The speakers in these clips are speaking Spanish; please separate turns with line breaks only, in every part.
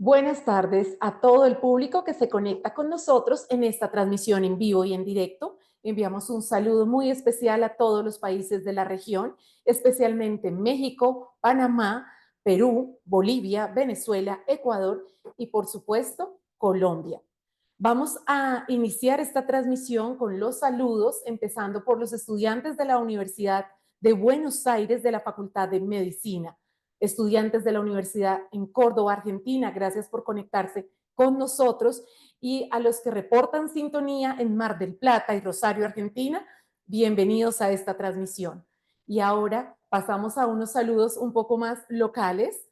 Buenas tardes a todo el público que se conecta con nosotros en esta transmisión en vivo y en directo. Enviamos un saludo muy especial a todos los países de la región, especialmente México, Panamá, Perú, Bolivia, Venezuela, Ecuador y, por supuesto, Colombia. Vamos a iniciar esta transmisión con los saludos, empezando por los estudiantes de la Universidad de Buenos Aires de la Facultad de Medicina, estudiantes de la Universidad en Córdoba, Argentina, gracias por conectarse con nosotros, y a los que reportan sintonía en Mar del Plata y Rosario, Argentina, bienvenidos a esta transmisión. Y ahora pasamos a unos saludos un poco más locales.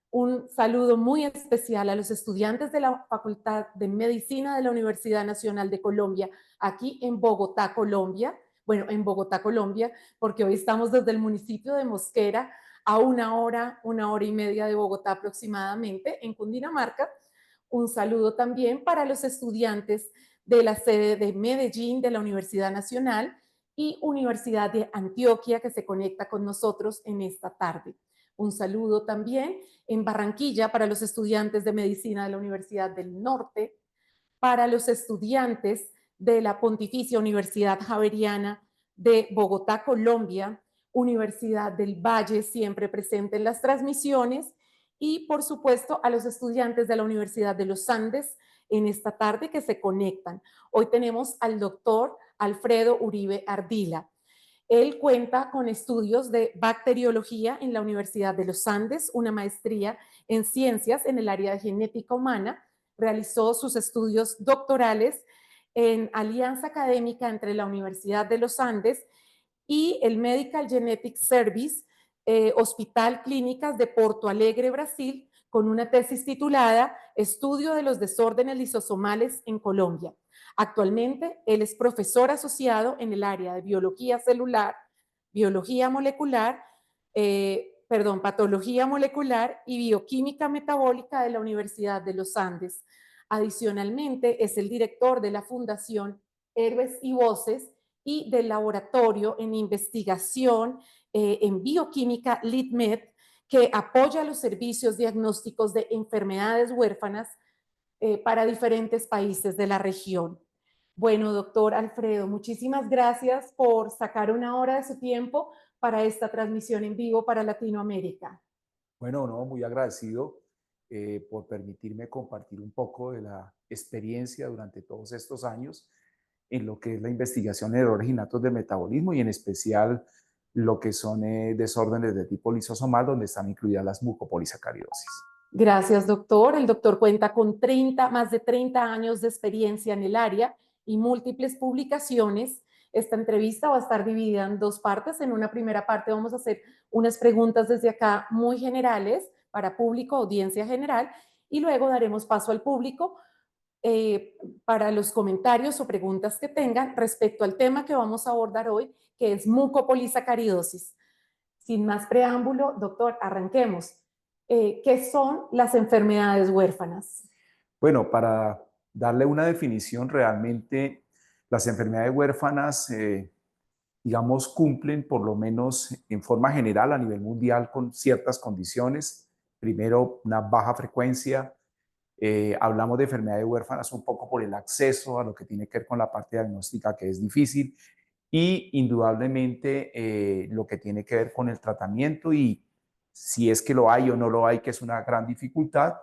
Un saludo muy especial a los estudiantes de la Facultad de Medicina de la Universidad Nacional de Colombia, aquí en Bogotá, Colombia. Bueno, en Bogotá, Colombia, porque hoy estamos desde el municipio de Mosquera, a una hora y media de Bogotá aproximadamente, en Cundinamarca. Un saludo también para los estudiantes de la sede de Medellín de la Universidad Nacional y Universidad de Antioquia, que se conecta con nosotros en esta tarde. Un saludo también en Barranquilla para los estudiantes de medicina de la Universidad del Norte, para los estudiantes de la Pontificia Universidad Javeriana de Bogotá, Colombia, Universidad del Valle, siempre presente en las transmisiones, y por supuesto a los estudiantes de la Universidad de los Andes en esta tarde que se conectan. Hoy tenemos al doctor Alfredo Uribe Ardila. Él cuenta con estudios de bacteriología en la Universidad de los Andes, una maestría en ciencias en el área de genética humana. Realizó sus estudios doctorales en alianza académica entre la Universidad de los Andes y el Medical Genetics Service, Hospital Clínicas de Porto Alegre, Brasil, con una tesis titulada Estudio de los desórdenes lisosomales en Colombia. Actualmente, él es profesor asociado en el área de biología celular, biología molecular, patología molecular y bioquímica metabólica de la Universidad de los Andes. Adicionalmente, es el director de la Fundación Héroes y Voces y del laboratorio en investigación en bioquímica LITMED, que apoya los servicios diagnósticos de enfermedades huérfanas para diferentes países de la región. Bueno, doctor Alfredo, muchísimas gracias por sacar una hora de su tiempo para esta transmisión en vivo para Latinoamérica.
Bueno, no, muy agradecido por permitirme compartir un poco de la experiencia durante todos estos años en lo que es la investigación de errores innatos del metabolismo y en especial lo que son desórdenes de tipo lisosomal, donde están incluidas las mucopolisacaridosis.
Gracias, doctor. El doctor cuenta con más de 30 años de experiencia en el área y múltiples publicaciones. Esta entrevista va a estar dividida en dos partes. En una primera parte vamos a hacer unas preguntas desde acá muy generales para público, audiencia general, y luego daremos paso al público para los comentarios o preguntas que tengan respecto al tema que vamos a abordar hoy, que es mucopolisacaridosis. Sin más preámbulo, doctor, arranquemos. ¿Qué son las enfermedades huérfanas?
Bueno, para darle una definición, realmente las enfermedades huérfanas, digamos, cumplen por lo menos en forma general a nivel mundial con ciertas condiciones. Primero, una baja frecuencia. Hablamos de enfermedades huérfanas un poco por el acceso a lo que tiene que ver con la parte diagnóstica, que es difícil, y indudablemente lo que tiene que ver con el tratamiento y si es que lo hay o no lo hay, que es una gran dificultad.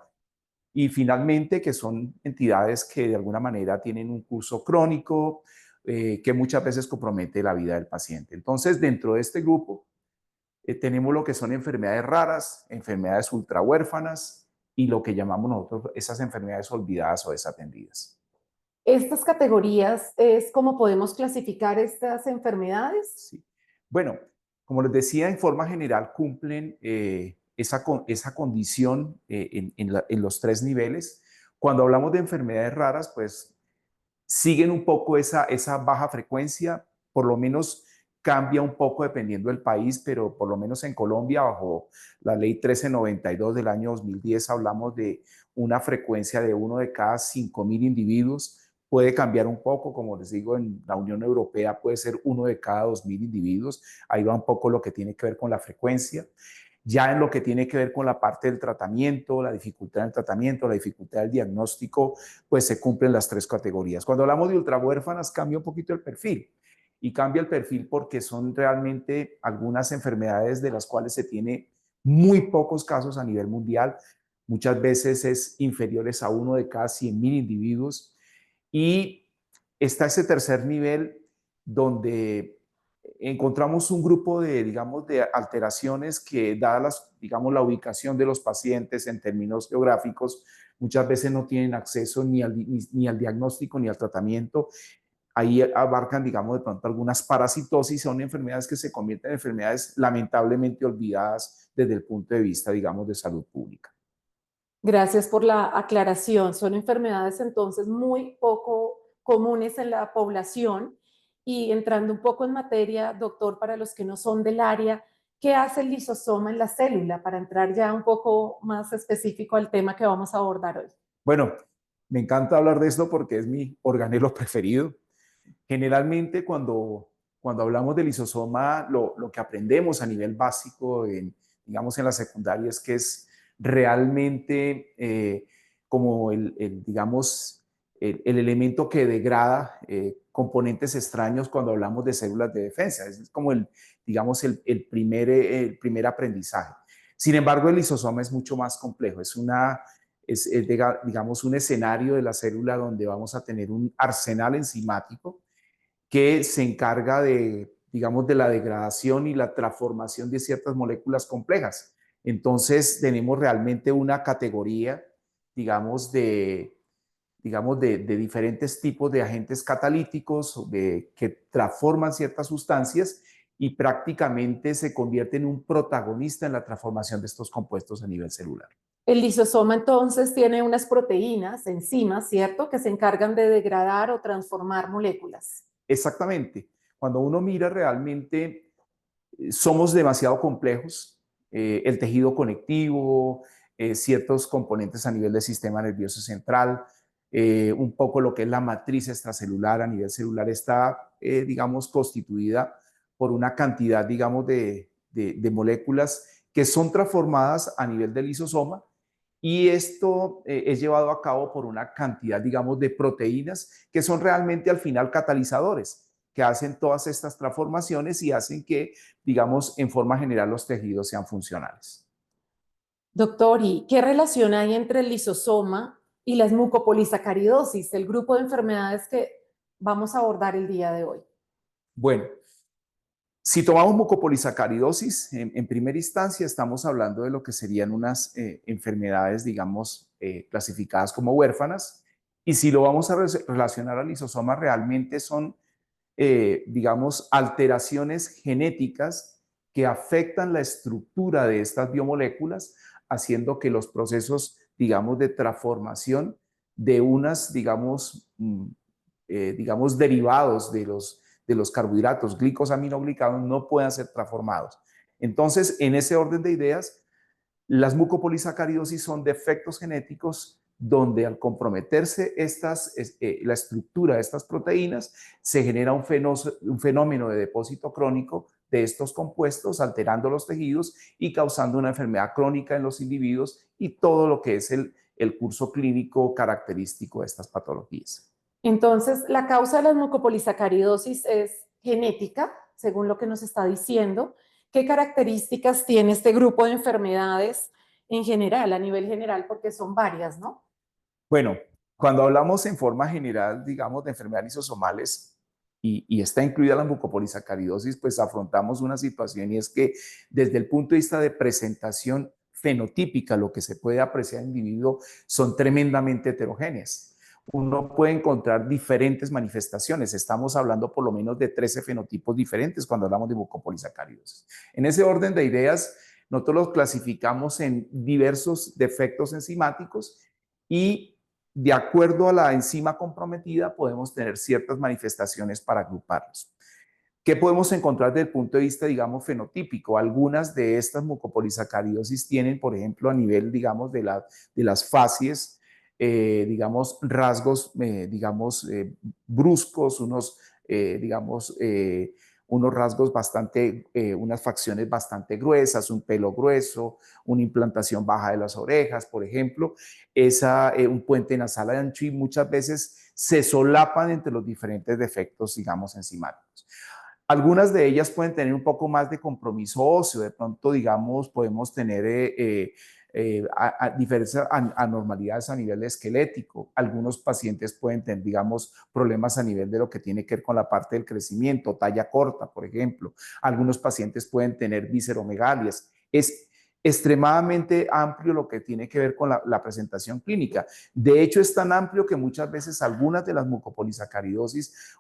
Y finalmente, que son entidades que de alguna manera tienen un curso crónico que muchas veces compromete la vida del paciente. Entonces, dentro de este grupo, tenemos lo que son enfermedades raras, enfermedades ultrahuérfanas y lo que llamamos nosotros esas enfermedades olvidadas o desatendidas.
Estas categorías es como podemos clasificar estas enfermedades.
Sí. Bueno, como les decía, en forma general cumplen esa condición en los tres niveles. Cuando hablamos de enfermedades raras, pues siguen un poco esa baja frecuencia, por lo menos cambia un poco dependiendo del país, pero por lo menos en Colombia, bajo la ley 1392 del año 2010, hablamos de una frecuencia de uno de cada 5.000 individuos. Puede cambiar un poco, como les digo, en la Unión Europea puede ser uno de cada 2.000 individuos. Ahí va un poco lo que tiene que ver con la frecuencia. Ya en lo que tiene que ver con la parte del tratamiento, la dificultad del tratamiento, la dificultad del diagnóstico, pues se cumplen las tres categorías. Cuando hablamos de ultrahuérfanas cambia un poquito el perfil y cambia el perfil porque son realmente algunas enfermedades de las cuales se tiene muy pocos casos a nivel mundial, muchas veces es inferiores a uno de cada 100.000 individuos y está ese tercer nivel donde encontramos un grupo de, digamos, de alteraciones que, dadas, digamos, la ubicación de los pacientes en términos geográficos, muchas veces no tienen acceso ni al diagnóstico ni al tratamiento. Ahí abarcan, digamos, de pronto algunas parasitosis, son enfermedades que se convierten en enfermedades lamentablemente olvidadas desde el punto de vista, digamos, de salud pública.
Gracias por la aclaración. Son enfermedades entonces muy poco comunes en la población. Y entrando un poco en materia, doctor, para los que no son del área, ¿qué hace el lisosoma en la célula? Para entrar ya un poco más específico al tema que vamos a abordar hoy.
Bueno, me encanta hablar de esto porque es mi organelo preferido. Generalmente cuando hablamos del lisosoma, lo que aprendemos a nivel básico, digamos en la secundaria, es que es realmente como digamos, el elemento que degrada componentes extraños cuando hablamos de células de defensa. Es como digamos, el primer aprendizaje. Sin embargo, el lisosoma es mucho más complejo. Digamos, un escenario de la célula donde vamos a tener un arsenal enzimático que se encarga de, digamos, de la degradación y la transformación de ciertas moléculas complejas. Entonces, tenemos realmente una categoría, digamos, de diferentes tipos de agentes catalíticos que transforman ciertas sustancias y prácticamente se convierte en un protagonista en la transformación de estos compuestos a nivel celular.
El lisosoma entonces tiene unas proteínas, enzimas, ¿cierto?, que se encargan de degradar o transformar moléculas.
Exactamente. Cuando uno mira realmente, somos demasiado complejos. El tejido conectivo, ciertos componentes a nivel del sistema nervioso central, un poco lo que es la matriz extracelular a nivel celular está, digamos, constituida por una cantidad, digamos, de moléculas que son transformadas a nivel del lisosoma y esto es llevado a cabo por una cantidad, digamos, de proteínas que son realmente al final catalizadores, que hacen todas estas transformaciones y hacen que, digamos, en forma general los tejidos sean funcionales.
Doctor, ¿y qué relación hay entre el lisosoma y las mucopolisacaridosis, el grupo de enfermedades que vamos a abordar el día de hoy?
Bueno, si tomamos mucopolisacaridosis, en primera instancia estamos hablando de lo que serían unas enfermedades, digamos, clasificadas como huérfanas, y si lo vamos a relacionar al lisosoma, realmente son, digamos, alteraciones genéticas que afectan la estructura de estas biomoléculas, haciendo que los procesos, digamos, de transformación de unas, digamos derivados de los carbohidratos glicosaminoglicados no puedan ser transformados. Entonces, en ese orden de ideas, las mucopolisacaridosis son defectos genéticos donde al comprometerse la estructura de estas proteínas, se genera un fenómeno de depósito crónico de estos compuestos, alterando los tejidos y causando una enfermedad crónica en los individuos y todo lo que es el curso clínico característico de estas patologías.
Entonces, la causa de la mucopolisacaridosis es genética, según lo que nos está diciendo. ¿Qué características tiene este grupo de enfermedades en general, a nivel general? Porque son varias, ¿no?
Bueno, cuando hablamos en forma general, digamos, de enfermedades lisosomales y está incluida la mucopolisacaridosis, pues afrontamos una situación y es que desde el punto de vista de presentación fenotípica, lo que se puede apreciar en el individuo son tremendamente heterogéneas. Uno puede encontrar diferentes manifestaciones. Estamos hablando por lo menos de 13 fenotipos diferentes cuando hablamos de mucopolisacaridosis. En ese orden de ideas, nosotros los clasificamos en diversos defectos enzimáticos y de acuerdo a la enzima comprometida podemos tener ciertas manifestaciones para agruparlos. ¿Qué podemos encontrar desde el punto de vista, digamos, fenotípico? Algunas de estas mucopolisacaridosis tienen, por ejemplo, a nivel, digamos, de las facies, digamos, rasgos, digamos, bruscos, unos rasgos bastante, unas facciones bastante gruesas, un pelo grueso, una implantación baja de las orejas, por ejemplo, un puente nasal ancho, y muchas veces se solapan entre los diferentes defectos, digamos, enzimáticos. Algunas de ellas pueden tener un poco más de compromiso óseo, de pronto, digamos, podemos tener diferentes anormalidades a nivel esquelético. Algunos pacientes pueden tener, digamos, problemas a nivel de lo que tiene que ver con la parte del crecimiento, talla corta, por ejemplo. Algunos pacientes pueden tener visceromegalias. Es extremadamente amplio lo que tiene que ver con la presentación clínica. De hecho, es tan amplio que muchas veces algunas de las mucopolisacaridosis,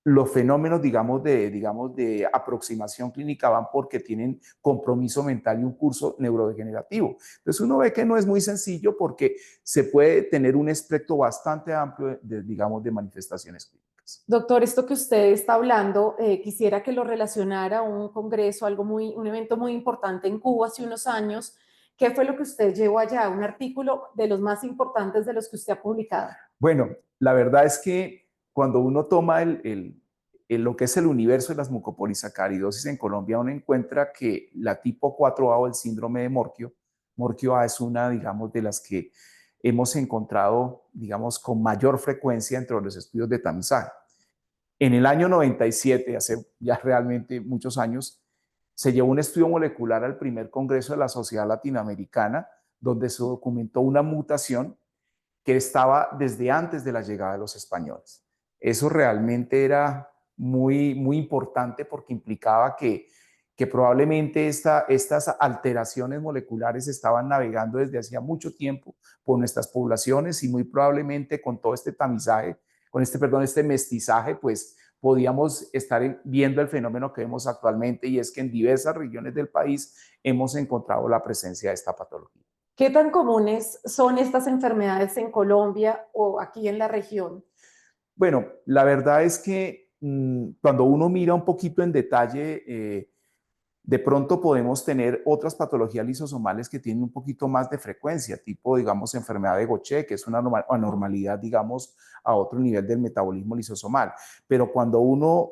los fenómenos, digamos, de aproximación clínica van porque tienen compromiso mental y un curso neurodegenerativo. Entonces uno ve que no es muy sencillo porque se puede tener un espectro bastante amplio digamos, de manifestaciones clínicas.
Doctor, esto que usted está hablando, quisiera que lo relacionara a un congreso, un evento muy importante en Cuba hace unos años. ¿Qué fue lo que usted llevó allá? Un artículo de los más importantes de los que usted ha publicado.
Bueno, la verdad es que cuando uno toma lo que es el universo de las mucopolisacaridosis en Colombia, uno encuentra que la tipo 4A o el síndrome de Morquio A es una, digamos, de las que hemos encontrado, digamos, con mayor frecuencia entre los estudios de tamizaje. En el año 97, hace ya realmente muchos años, se llevó un estudio molecular al primer congreso de la Sociedad Latinoamericana, donde se documentó una mutación que estaba desde antes de la llegada de los españoles. Eso realmente era muy, muy importante porque implicaba que probablemente estas alteraciones moleculares estaban navegando desde hacía mucho tiempo por nuestras poblaciones, y muy probablemente con todo este tamizaje, este mestizaje, pues podíamos estar viendo el fenómeno que vemos actualmente, y es que en diversas regiones del país hemos encontrado la presencia de esta patología.
¿Qué tan comunes son estas enfermedades en Colombia o aquí en la región?
Bueno, la verdad es que cuando uno mira un poquito en detalle, de pronto podemos tener otras patologías lisosomales que tienen un poquito más de frecuencia, tipo, digamos, enfermedad de Gaucher, que es una anormalidad, digamos, a otro nivel del metabolismo lisosomal. Pero cuando uno,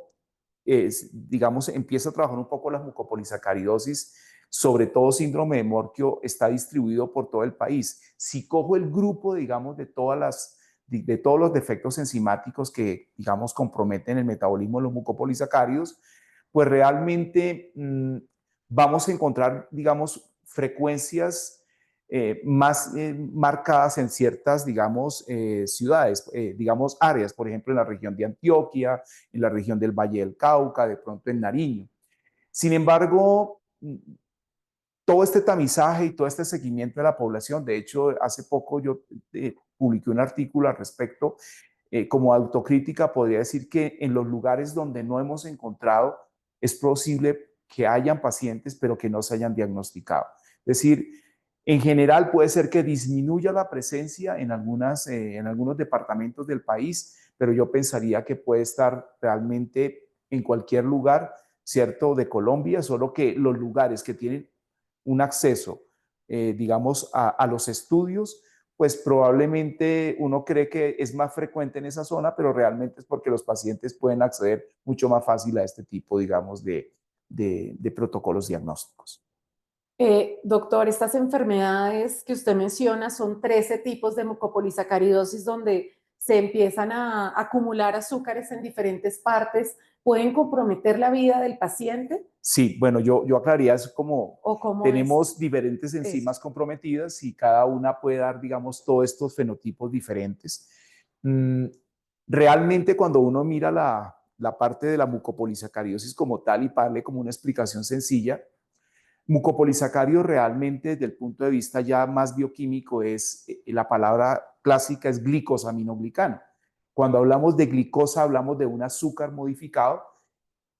digamos, empieza a trabajar un poco las mucopolisacaridosis, sobre todo síndrome de Morquio, está distribuido por todo el país. Si cojo el grupo, digamos, de todos los defectos enzimáticos que, digamos, comprometen el metabolismo de los mucopolisacáridos, pues realmente vamos a encontrar, digamos, frecuencias más marcadas en ciertas, digamos, ciudades, digamos, áreas, por ejemplo, en la región de Antioquia, en la región del Valle del Cauca, de pronto en Nariño. Sin embargo, todo este tamizaje y todo este seguimiento de la población, de hecho, hace poco yo publiqué un artículo al respecto, como autocrítica, podría decir que en los lugares donde no hemos encontrado, es posible que hayan pacientes, pero que no se hayan diagnosticado. Es decir, en general puede ser que disminuya la presencia en algunos departamentos del país, pero yo pensaría que puede estar realmente en cualquier lugar, ¿cierto?, de Colombia, solo que los lugares que tienen un acceso, digamos, a los estudios, pues probablemente uno cree que es más frecuente en esa zona, pero realmente es porque los pacientes pueden acceder mucho más fácil a este tipo, digamos, de protocolos diagnósticos.
Doctor, estas enfermedades que usted menciona son 13 tipos de mucopolisacaridosis donde se empiezan a acumular azúcares en diferentes partes. ¿Pueden comprometer la vida del paciente?
Sí, bueno, yo aclararía eso como
¿O cómo es
tenemos diferentes
eso?
enzimas comprometidas y cada una puede dar, digamos, todos estos fenotipos diferentes. Mm, Realmente cuando uno mira la parte de la mucopolisacaridosis como tal, y para darle como una explicación sencilla, mucopolisacárido realmente desde el punto de vista ya más bioquímico la palabra clásica es glicosaminoglicano. Cuando hablamos de glicosa hablamos de un azúcar modificado,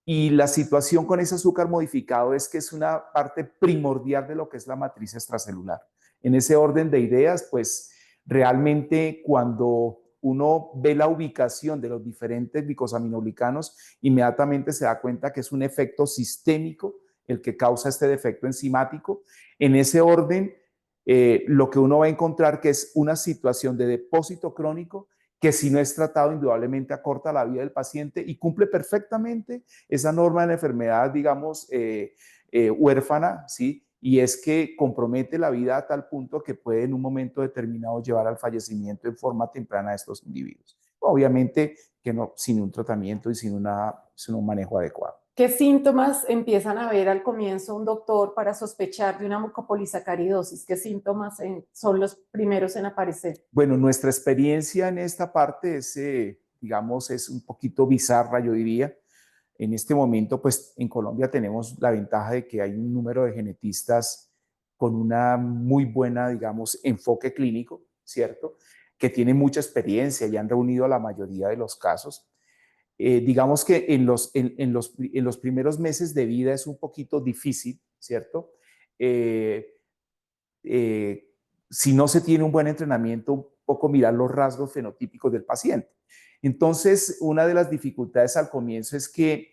y la situación con ese azúcar modificado es que es una parte primordial de lo que es la matriz extracelular. En ese orden de ideas, pues realmente cuando uno ve la ubicación de los diferentes glicosaminoglicanos, inmediatamente se da cuenta que es un efecto sistémico el que causa este defecto enzimático. En ese orden, lo que uno va a encontrar que es una situación de depósito crónico que si no es tratado indudablemente acorta la vida del paciente y cumple perfectamente esa norma de la enfermedad, digamos, huérfana, ¿sí? Y es que compromete la vida a tal punto que puede en un momento determinado llevar al fallecimiento en forma temprana de estos individuos. Obviamente que no, sin un tratamiento y sin un manejo adecuado.
¿Qué síntomas empiezan a ver al comienzo un doctor para sospechar de una mucopolisacaridosis? ¿Qué síntomas son los primeros en aparecer?
Bueno, nuestra experiencia en esta parte es, digamos, es un poquito bizarra, yo diría. En este momento, pues en Colombia tenemos la ventaja de que hay un número de genetistas con una muy buena, digamos, enfoque clínico, ¿cierto? Que tienen mucha experiencia y han reunido la mayoría de los casos. Digamos que en los primeros meses de vida es un poquito difícil, ¿cierto? Eh, eh, si no se tiene un buen entrenamiento, un poco mirar los rasgos fenotípicos del paciente. Entonces, una de las dificultades al comienzo es que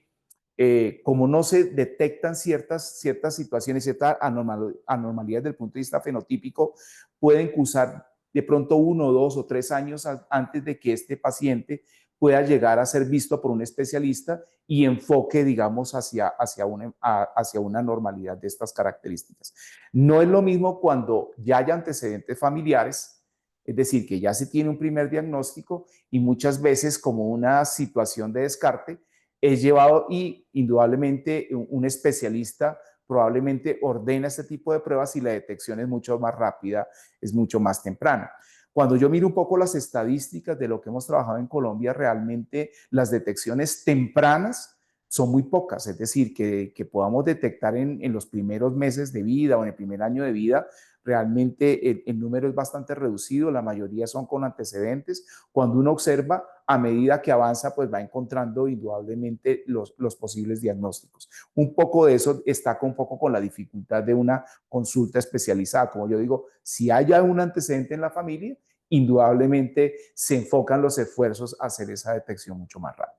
como no se detectan ciertas situaciones, ciertas anormalidades desde el punto de vista fenotípico, pueden cursar de pronto 1, 2 o 3 años antes de que este paciente pueda llegar a ser visto por un especialista y enfoque, digamos, hacia una normalidad de estas características. No es lo mismo cuando ya hay antecedentes familiares, es decir, que ya se tiene un primer diagnóstico y muchas veces como una situación de descarte es llevado y indudablemente un especialista probablemente ordena este tipo de pruebas y la detección es mucho más rápida, es mucho más temprana. Cuando yo miro un poco las estadísticas de lo que hemos trabajado en Colombia, realmente las detecciones tempranas son muy pocas, es decir, que podamos detectar en los primeros meses de vida o en el primer año de vida, realmente el número es bastante reducido, la mayoría son con antecedentes. Cuando uno observa, a medida que avanza, pues va encontrando indudablemente los posibles diagnósticos. Un poco de eso está un poco con la dificultad de una consulta especializada. Como yo digo, si hay un antecedente en la familia, indudablemente se enfocan los esfuerzos a hacer esa detección mucho más rápido.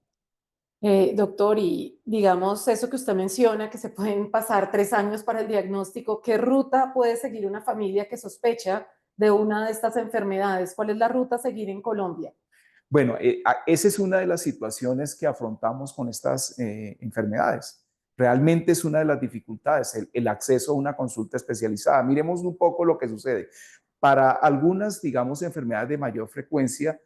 Doctor, y digamos eso que usted menciona, que se pueden pasar 3 años para el diagnóstico, ¿qué ruta puede seguir una familia que sospecha de una de estas enfermedades? ¿Cuál es la ruta a seguir en Colombia?
Bueno, esa es una de las situaciones que afrontamos con estas enfermedades. Realmente es una de las dificultades, el acceso a una consulta especializada. Miremos un poco lo que sucede. Para algunas, digamos, enfermedades de mayor frecuencia,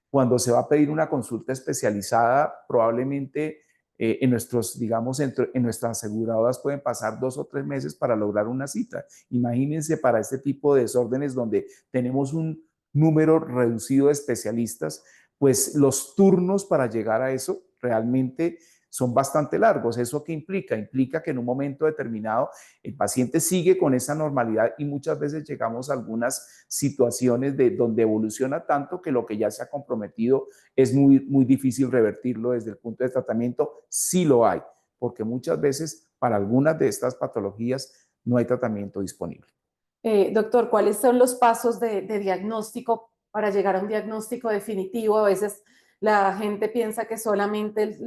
cuando se va a pedir una consulta especializada, probablemente en nuestros, digamos, en nuestras aseguradoras pueden pasar 2 o 3 meses para lograr una cita. Imagínense para este tipo de desórdenes donde tenemos un número reducido de especialistas, pues los turnos para llegar a eso realmente son bastante largos. ¿Eso qué implica? Implica que en un momento determinado el paciente sigue con esa normalidad y muchas veces llegamos a algunas situaciones donde evoluciona tanto que lo que ya se ha comprometido es muy, muy difícil revertirlo desde el punto de tratamiento. Sí lo hay, porque muchas veces para algunas de estas patologías no hay tratamiento disponible.
Doctor, ¿cuáles son los pasos de diagnóstico para llegar a un diagnóstico definitivo? A veces la gente piensa que solamente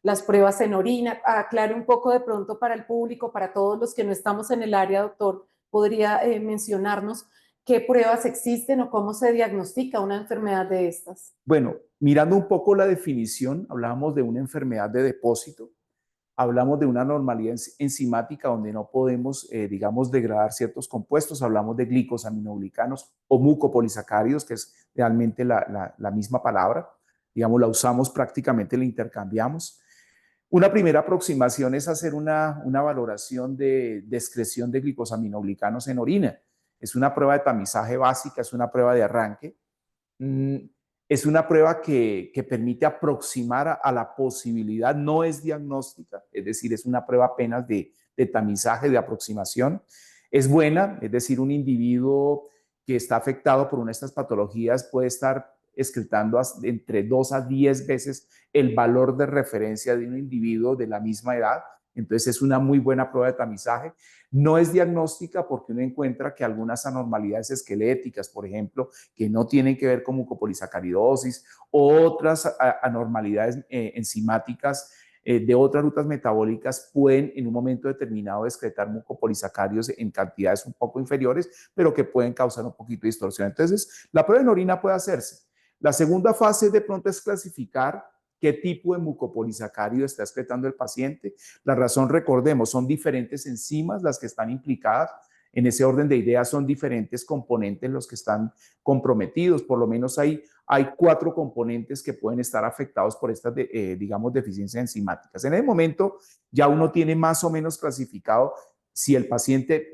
las pruebas en orina. Aclare un poco de pronto para el público, para todos los que no estamos en el área, doctor, podría mencionarnos qué pruebas existen o cómo se diagnostica una enfermedad de estas.
Bueno, mirando un poco la definición, hablábamos de una enfermedad de depósito, hablamos de una normalidad enzimática donde no podemos, digamos, degradar ciertos compuestos, hablamos de glicosaminoglicanos o mucopolisacáridos, que es realmente la misma palabra, digamos, la usamos prácticamente, la intercambiamos. Una primera aproximación es hacer una valoración de excreción de glicosaminoglicanos en orina. Es una prueba de tamizaje básica, es una prueba de arranque. Mm, es una prueba que permite aproximar a la posibilidad, no es diagnóstica, es decir, es una prueba apenas de tamizaje, de aproximación. Es buena, es decir, un individuo que está afectado por una de estas patologías puede estar excretando entre 2 a 10 veces el valor de referencia de un individuo de la misma edad. Entonces es una muy buena prueba de tamizaje. No es diagnóstica porque uno encuentra que algunas anormalidades esqueléticas, por ejemplo, que no tienen que ver con mucopolisacaridosis o otras anormalidades enzimáticas de otras rutas metabólicas pueden en un momento determinado excretar mucopolisacáridos en cantidades un poco inferiores, pero que pueden causar un poquito de distorsión. Entonces, la prueba en orina puede hacerse. La segunda fase de pronto es clasificar qué tipo de mucopolisacárido está excretando el paciente. La razón, recordemos, son diferentes enzimas las que están implicadas. En ese orden de ideas son diferentes componentes los que están comprometidos. Por lo menos hay 4 componentes que pueden estar afectados por estas, digamos, deficiencias enzimáticas. En el momento ya uno tiene más o menos clasificado si el paciente,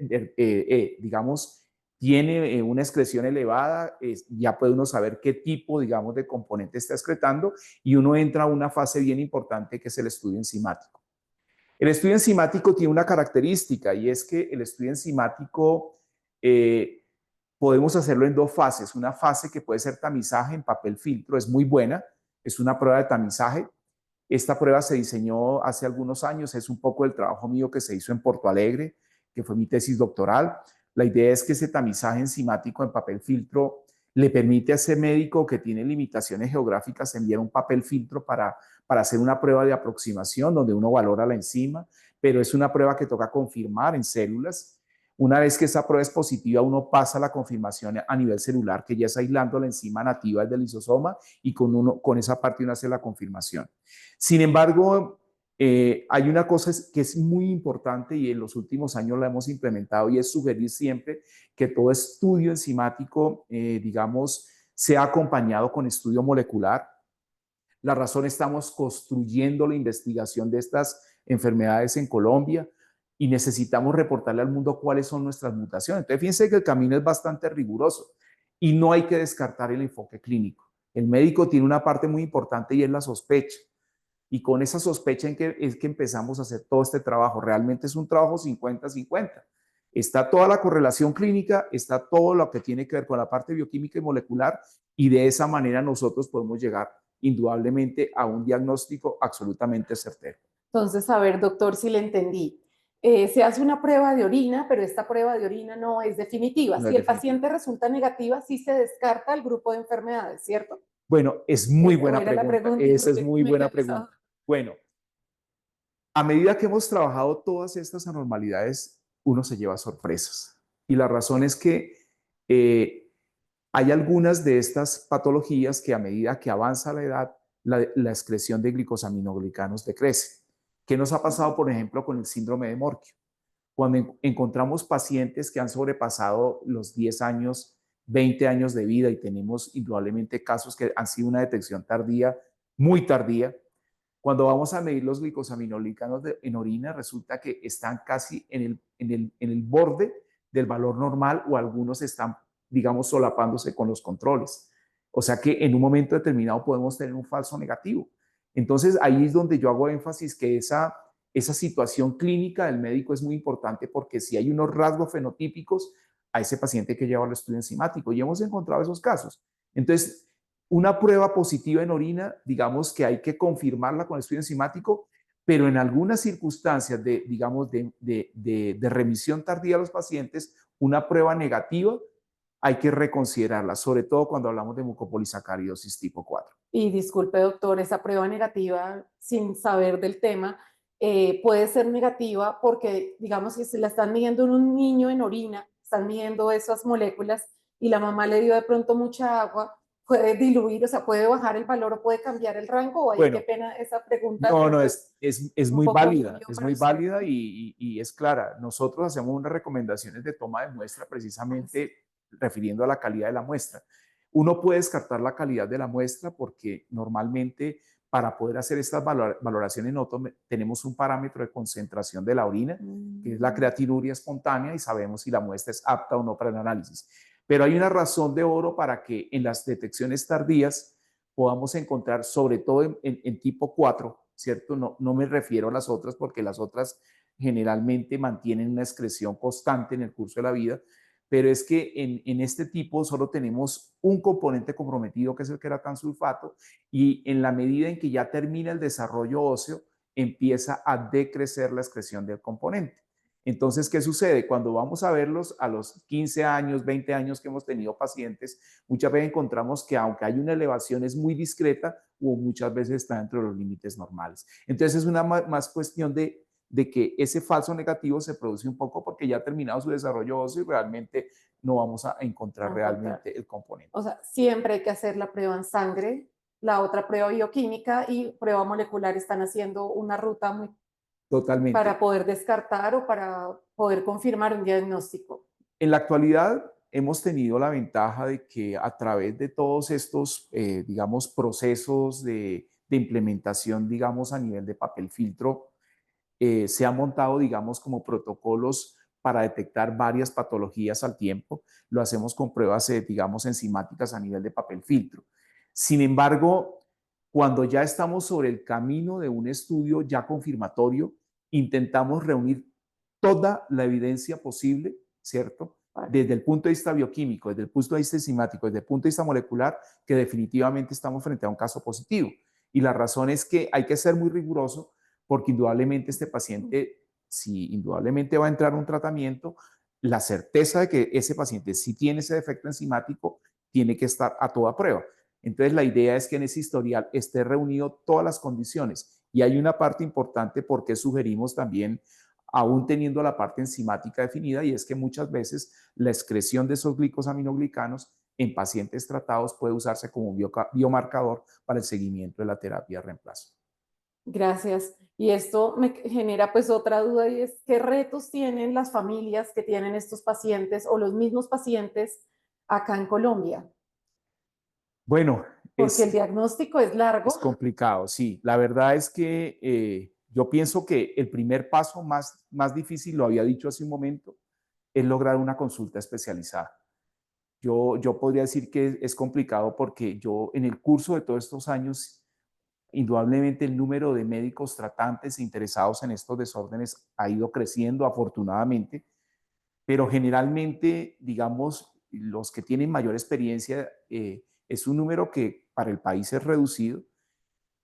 digamos, tiene una excreción elevada, ya puede uno saber qué tipo, digamos, de componente está excretando y uno entra a una fase bien importante que es el estudio enzimático. El estudio enzimático tiene una característica y es que el estudio enzimático podemos hacerlo en 2 fases. Una fase que puede ser tamizaje en papel filtro, es muy buena, es una prueba de tamizaje. Esta prueba se diseñó hace algunos años, es un poco el trabajo mío que se hizo en Porto Alegre, que fue mi tesis doctoral. La idea es que ese tamizaje enzimático en papel filtro le permite a ese médico que tiene limitaciones geográficas enviar un papel filtro para hacer una prueba de aproximación donde uno valora la enzima, pero es una prueba que toca confirmar en células. Una vez que esa prueba es positiva, uno pasa a la confirmación a nivel celular, que ya es aislando la enzima nativa del lisosoma y con esa parte uno hace la confirmación. Sin embargo, hay una cosa que es muy importante y en los últimos años la hemos implementado y es sugerir siempre que todo estudio enzimático, digamos, sea acompañado con estudio molecular. La razón, estamos construyendo la investigación de estas enfermedades en Colombia y necesitamos reportarle al mundo cuáles son nuestras mutaciones. Entonces, fíjense que el camino es bastante riguroso y no hay que descartar el enfoque clínico. El médico tiene una parte muy importante y es la sospecha. Y con esa sospecha es que empezamos a hacer todo este trabajo. Realmente es un trabajo 50-50. Está toda la correlación clínica, está todo lo que tiene que ver con la parte bioquímica y molecular, y de esa manera nosotros podemos llegar indudablemente a un diagnóstico absolutamente certero.
Entonces, a ver, doctor, si le entendí. Se hace una prueba de orina, pero esta prueba de orina no es definitiva.
No
Si
es
el
definitivo.
paciente resulta negativa, sí se descarta el grupo de enfermedades, ¿cierto?
Bueno, es muy
O
buena
era la
pregunta.
pregunta
Esa es
porque
muy
me
buena
quedé pensando.
pregunta. Bueno, a medida que hemos trabajado todas estas anormalidades, uno se lleva sorpresas. Y la razón es que hay algunas de estas patologías que a medida que avanza la edad, la excreción de glicosaminoglicanos decrece. ¿Qué nos ha pasado, por ejemplo, con el síndrome de Morquio? Cuando encontramos pacientes que han sobrepasado los 10 años, 20 años de vida y tenemos indudablemente casos que han sido una detección tardía, muy tardía, cuando vamos a medir los glicosaminoglicanos en orina, resulta que están casi en el borde del valor normal o algunos están, digamos, solapándose con los controles. O sea que en un momento determinado podemos tener un falso negativo. Entonces ahí es donde yo hago énfasis que esa situación clínica del médico es muy importante porque si hay unos rasgos fenotípicos, a ese paciente hay que llevarlo al estudio enzimático y hemos encontrado esos casos. Entonces, una prueba positiva en orina, digamos que hay que confirmarla con el estudio enzimático, pero en algunas circunstancias digamos, de remisión tardía a los pacientes, una prueba negativa hay que reconsiderarla, sobre todo cuando hablamos de mucopolisacaridosis tipo 4.
Y disculpe, doctor, esa prueba negativa, sin saber del tema, puede ser negativa porque, digamos, si se la están midiendo en un niño en orina, están midiendo esas moléculas y la mamá le dio de pronto mucha agua, puede diluir, o sea, puede bajar el valor o puede cambiar el rango, o ahí qué
Bueno,
pena esa pregunta, de
no, no,
pronto
es
un
muy
poco
válida,
obvio
es
para
muy
usted.
válida y es clara. Nosotros hacemos unas recomendaciones de toma de muestra
Ah, sí.
precisamente refiriendo a la calidad de la muestra. Uno puede descartar la calidad de la muestra porque normalmente para poder hacer estas valoraciones nosotros tenemos un parámetro de concentración de la orina, que es la
Mm.
creatinuria espontánea y sabemos si la muestra es apta o no para el análisis. Pero hay una razón de oro para que en las detecciones tardías podamos encontrar, sobre todo en tipo 4, ¿cierto? No me refiero a las otras porque las otras generalmente mantienen una excreción constante en el curso de la vida, pero es que en este tipo solo tenemos un componente comprometido que es el queratán sulfato y en la medida en que ya termina el desarrollo óseo, empieza a decrecer la excreción del componente. Entonces, ¿qué sucede? Cuando vamos a verlos a los 15 años, 20 años que hemos tenido pacientes, muchas veces encontramos que aunque hay una elevación es muy discreta o muchas veces está dentro de los límites normales. Entonces, es una más cuestión de que ese falso negativo se produce un poco porque ya ha terminado su desarrollo óseo y realmente no vamos a encontrar
encontrar.
realmente el componente.
O sea, siempre hay que hacer la prueba en sangre, la otra prueba bioquímica y prueba molecular están haciendo una ruta muy, para
Totalmente.
poder descartar o para poder confirmar un diagnóstico.
En la actualidad hemos tenido la ventaja de que a través de todos estos, digamos, procesos de implementación, digamos, a nivel de papel filtro, se han montado, digamos, como protocolos para detectar varias patologías al tiempo. Lo hacemos con pruebas, digamos, enzimáticas a nivel de papel filtro. Sin embargo, cuando ya estamos sobre el camino de un estudio ya confirmatorio, intentamos reunir toda la evidencia posible, ¿cierto? Desde el punto de vista bioquímico, desde el punto de vista enzimático, desde el punto de vista molecular, que definitivamente estamos frente a un caso positivo. Y la razón es que hay que ser muy riguroso porque indudablemente este paciente, si indudablemente va a entrar a un tratamiento, la certeza de que ese paciente sí tiene ese defecto enzimático tiene que estar a toda prueba. Entonces, la idea es que en ese historial esté reunido todas las condiciones. Y hay una parte importante porque sugerimos también, aún teniendo la parte enzimática definida, y es que muchas veces la excreción de esos glicosaminoglicanos en pacientes tratados puede usarse como un biomarcador para el seguimiento de la terapia de reemplazo.
Gracias. Y esto me genera pues otra duda y es qué retos tienen las familias que tienen estos pacientes o los mismos pacientes acá en Colombia,
Bueno,
porque el diagnóstico es
es
largo.
complicado, sí. La verdad es que yo pienso que el primer paso más difícil, lo había dicho hace un momento, es lograr una consulta especializada. Yo podría decir que es complicado porque yo en el curso de todos estos años, indudablemente el número de médicos tratantes e interesados en estos desórdenes ha ido creciendo afortunadamente, pero generalmente, digamos, los que tienen mayor experiencia es un número que para el país es reducido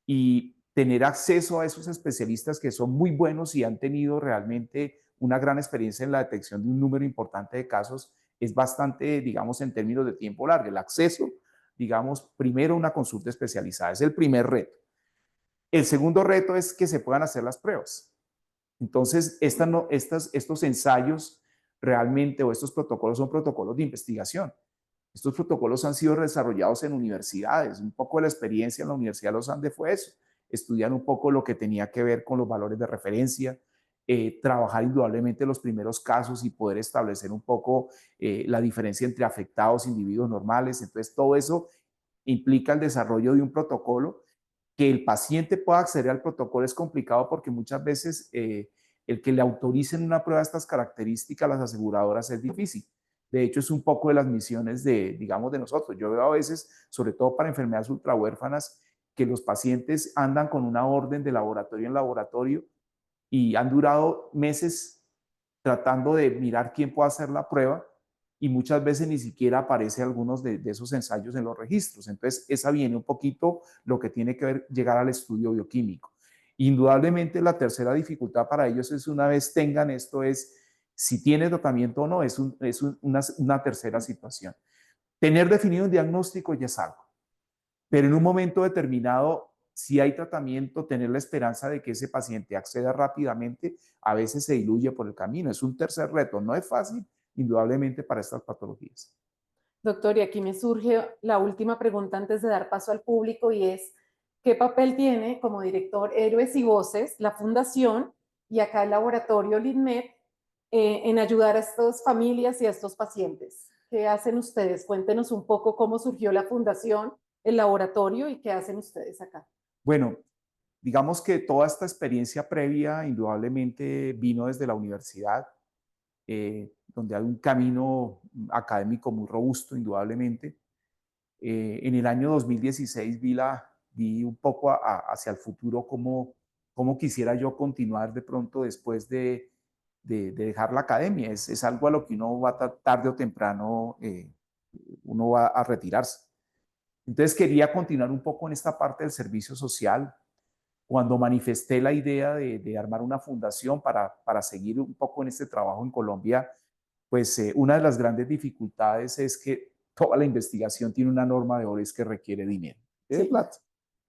y tener acceso a esos especialistas que son muy buenos y han tenido realmente una gran experiencia en la detección de un número importante de casos es bastante, digamos, en términos de tiempo largo. El acceso, digamos, primero una consulta especializada, es el primer reto. El segundo reto es que se puedan hacer las pruebas. Entonces, estos ensayos realmente o estos protocolos son protocolos de investigación. Estos protocolos han sido desarrollados en universidades. Un poco de la experiencia en la Universidad de los Andes fue eso. Estudiar un poco lo que tenía que ver con los valores de referencia, trabajar indudablemente los primeros casos y poder establecer un poco la diferencia entre afectados e individuos normales. Entonces, todo eso implica el desarrollo de un protocolo. Que el paciente pueda acceder al protocolo es complicado porque muchas veces el que le autoricen una prueba de estas características a las aseguradoras es difícil. De hecho, es un poco de las misiones digamos, de nosotros. Yo veo a veces, sobre todo para enfermedades ultrahuérfanas, que los pacientes andan con una orden de laboratorio en laboratorio y han durado meses tratando de mirar quién puede hacer la prueba y muchas veces ni siquiera aparece algunos de esos ensayos en los registros. Entonces, esa viene un poquito lo que tiene que ver llegar al estudio bioquímico. Indudablemente, la tercera dificultad para ellos es una vez tengan esto es si tiene tratamiento o no, una tercera situación. Tener definido un diagnóstico ya es algo, pero en un momento determinado, si hay tratamiento, tener la esperanza de que ese paciente acceda rápidamente, a veces se diluye por el camino. Es un tercer reto. No es fácil, indudablemente, para estas patologías.
Doctor, y aquí me surge la última pregunta antes de dar paso al público y es, ¿qué papel tiene como director Héroes y Voces la Fundación y acá el laboratorio LIDMED en ayudar a estas familias y a estos pacientes? ¿Qué hacen ustedes? Cuéntenos un poco cómo surgió la fundación, el laboratorio y qué hacen ustedes acá.
Bueno, digamos que toda esta experiencia previa indudablemente vino desde la universidad, donde hay un camino académico muy robusto, indudablemente. En el año 2016 vi un poco hacia el futuro cómo quisiera yo continuar de pronto después de dejar la academia. Es algo a lo que uno va tarde o temprano, uno va a retirarse. Entonces quería continuar un poco en esta parte del servicio social. Cuando manifesté la idea de armar una fundación para seguir un poco en este trabajo en Colombia, pues una de las grandes dificultades es que toda la investigación tiene una norma de oro, es que requiere dinero, de
Sí.
plata.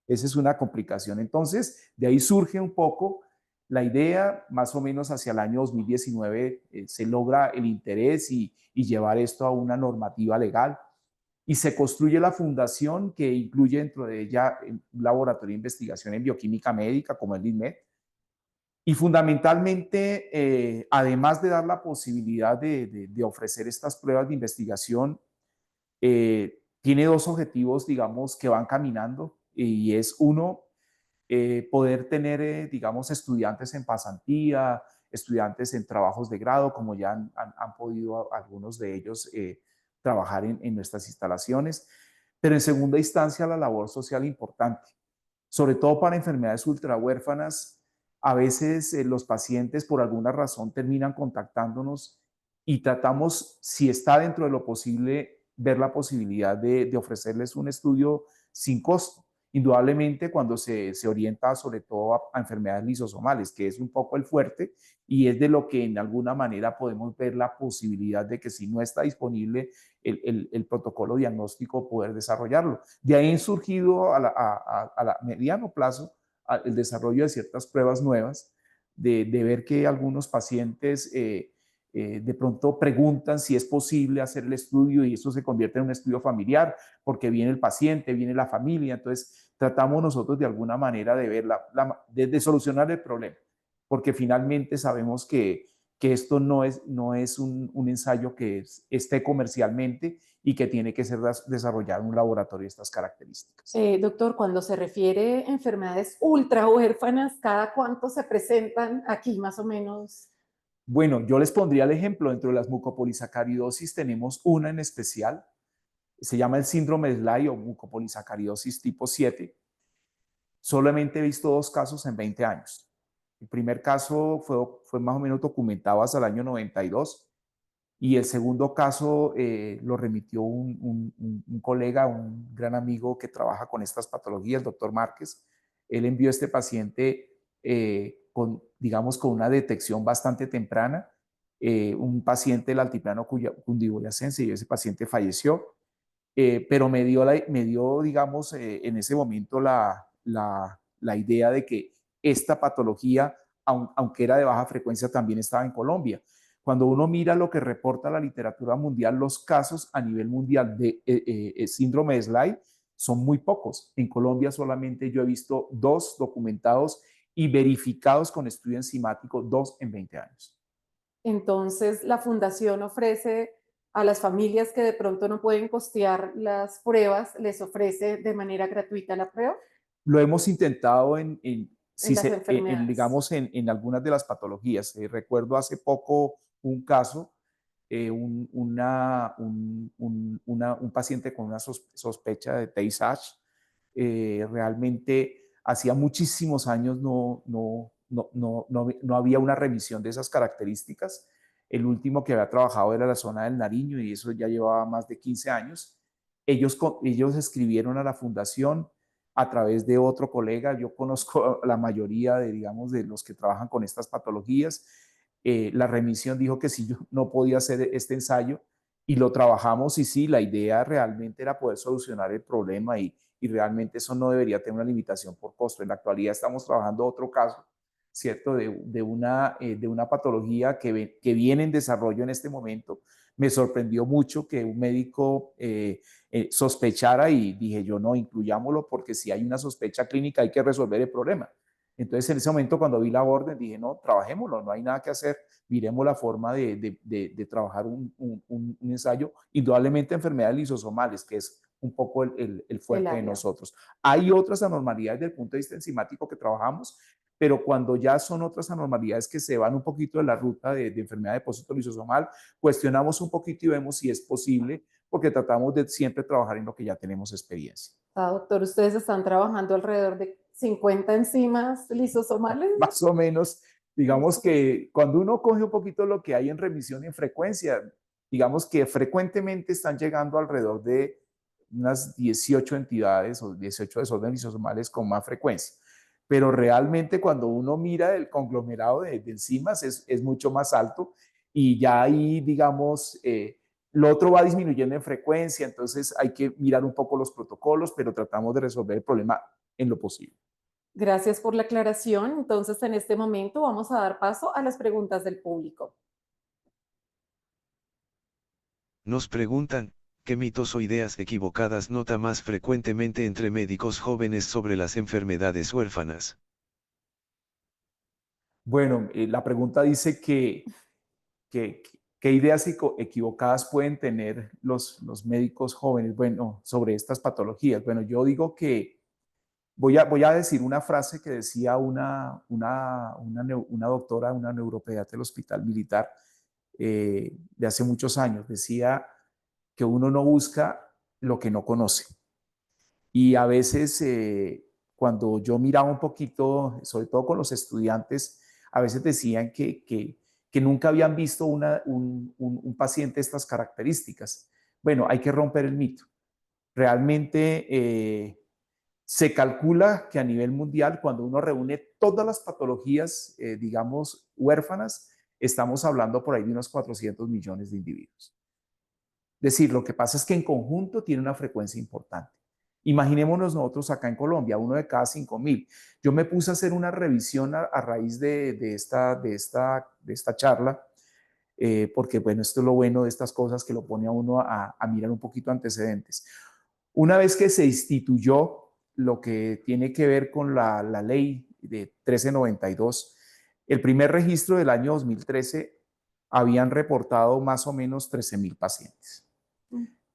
Esa es una complicación. Entonces, de ahí surge un poco La idea, más o menos hacia el año 2019, se logra el interés y llevar esto a una normativa legal y se construye la fundación que incluye dentro de ella un laboratorio de investigación en bioquímica médica como el INMED. Y fundamentalmente, además de dar la posibilidad de ofrecer estas pruebas de investigación, tiene dos objetivos, digamos, que van caminando y es uno, poder tener, digamos, estudiantes en pasantía, estudiantes en trabajos de grado, como ya han podido algunos de ellos trabajar en nuestras instalaciones, pero en segunda instancia la labor social importante, sobre todo para enfermedades ultrahuérfanas. A veces los pacientes por alguna razón terminan contactándonos y tratamos, si está dentro de lo posible, ver la posibilidad de ofrecerles un estudio sin costo. Indudablemente cuando se orienta sobre todo a enfermedades lisosomales, que es un poco el fuerte y es de lo que en alguna manera podemos ver la posibilidad de que si no está disponible el protocolo diagnóstico, poder desarrollarlo. De ahí han surgido a mediano plazo el desarrollo de ciertas pruebas nuevas, de ver que algunos pacientes de pronto preguntan si es posible hacer el estudio y eso se convierte en un estudio familiar, porque viene el paciente, viene la familia, entonces tratamos nosotros de alguna manera de ver, de solucionar el problema, porque finalmente sabemos que esto no es un ensayo que esté comercialmente y que tiene que ser desarrollado en un laboratorio de estas características.
Doctor, cuando se refiere a enfermedades ultra huérfanas, ¿cada cuánto se presentan aquí más o menos?
Bueno, yo les pondría el ejemplo, dentro de las mucopolisacaridosis tenemos una en especial, se llama el síndrome de Sly o mucopolisacaridosis tipo 7. Solamente he visto 2 casos en 20 años. El primer caso fue más o menos documentado hasta el año 92 y el segundo caso lo remitió un colega, un gran amigo que trabaja con estas patologías, el doctor Márquez. Él envió a este paciente digamos, con una detección bastante temprana, un paciente del altiplano cundiboyacense, y ese paciente falleció, pero me dio, digamos, en ese momento la idea de que esta patología, aunque era de baja frecuencia, también estaba en Colombia. Cuando uno mira lo que reporta la literatura mundial, los casos a nivel mundial de síndrome de Sly son muy pocos. En Colombia solamente yo he visto 2 documentados y verificados con estudio enzimático, 2 en 20 años.
Entonces, la fundación ofrece a las familias que de pronto no pueden costear las pruebas, les ofrece de manera gratuita la prueba
Lo hemos intentado
en
si
las enfermedades.
digamos, en algunas de las patologías. Recuerdo hace poco un caso, un paciente con una sospecha de Tay-Sachs. Realmente hacía muchísimos años no había una revisión de esas características. El último que había trabajado era la zona del Nariño y eso ya llevaba más de 15 años. Ellos escribieron a la fundación a través de otro colega. Yo conozco la mayoría de, digamos, de los que trabajan con estas patologías. La remisión dijo que si yo no podía hacer este ensayo y lo trabajamos y sí, la idea realmente era poder solucionar el problema y realmente eso no debería tener una limitación por costo. En la actualidad estamos trabajando otro caso, ¿cierto? De una patología que viene en desarrollo en este momento. Me sorprendió mucho que un médico sospechara y dije yo no, incluyámoslo porque si hay una sospecha clínica hay que resolver el problema. Entonces en ese momento cuando vi la orden dije no, trabajémoslo, no hay nada que hacer, miremos la forma de trabajar un ensayo, indudablemente enfermedades lisosomales, que es un poco el
El
fuerte de
área.
nosotros. Hay otras anormalidades desde el punto de vista enzimático que trabajamos, pero cuando ya son otras anormalidades que se van un poquito de la ruta de enfermedad de depósito lisosomal, cuestionamos un poquito y vemos si es posible, porque tratamos de siempre trabajar en lo que ya tenemos experiencia.
Doctor, ustedes están trabajando alrededor de 50 enzimas lisosomales.
Más o menos, digamos que cuando uno coge un poquito lo que hay en remisión y en frecuencia, digamos que frecuentemente están llegando alrededor de unas 18 entidades o 18 desórdenes lisosomales con más frecuencia. Pero realmente cuando uno mira el conglomerado de enzimas es mucho más alto y ya ahí, digamos, lo otro va disminuyendo en frecuencia, entonces hay que mirar un poco los protocolos, pero tratamos de resolver el problema en lo posible.
Gracias por la aclaración. Entonces, en este momento vamos a dar paso a las preguntas del público.
Nos preguntan, ¿qué mitos o ideas equivocadas nota más frecuentemente entre médicos jóvenes sobre las enfermedades huérfanas?
Bueno, la pregunta dice que qué ideas equivocadas pueden tener los médicos jóvenes, bueno, sobre estas patologías. Bueno, yo digo que voy a decir una frase que decía una doctora, una neuropediatra del Hospital Militar de hace muchos años. Decía que uno no busca lo que no conoce. Y a veces, cuando yo miraba un poquito, sobre todo con los estudiantes, a veces decían que nunca habían visto un paciente de estas características. Bueno, hay que romper el mito. Realmente se calcula que a nivel mundial, cuando uno reúne todas las patologías, digamos, huérfanas, estamos hablando por ahí de unos 400 millones de individuos. Es decir, lo que pasa es que en conjunto tiene una frecuencia importante. Imaginémonos nosotros acá en Colombia, uno de cada 5.000. Yo me puse a hacer una revisión a raíz de esta charla, porque bueno, esto es lo bueno de estas cosas que lo pone a uno a mirar un poquito antecedentes. Una vez que se instituyó lo que tiene que ver con la ley de 1392, el primer registro del año 2013 habían reportado más o menos 13.000 pacientes.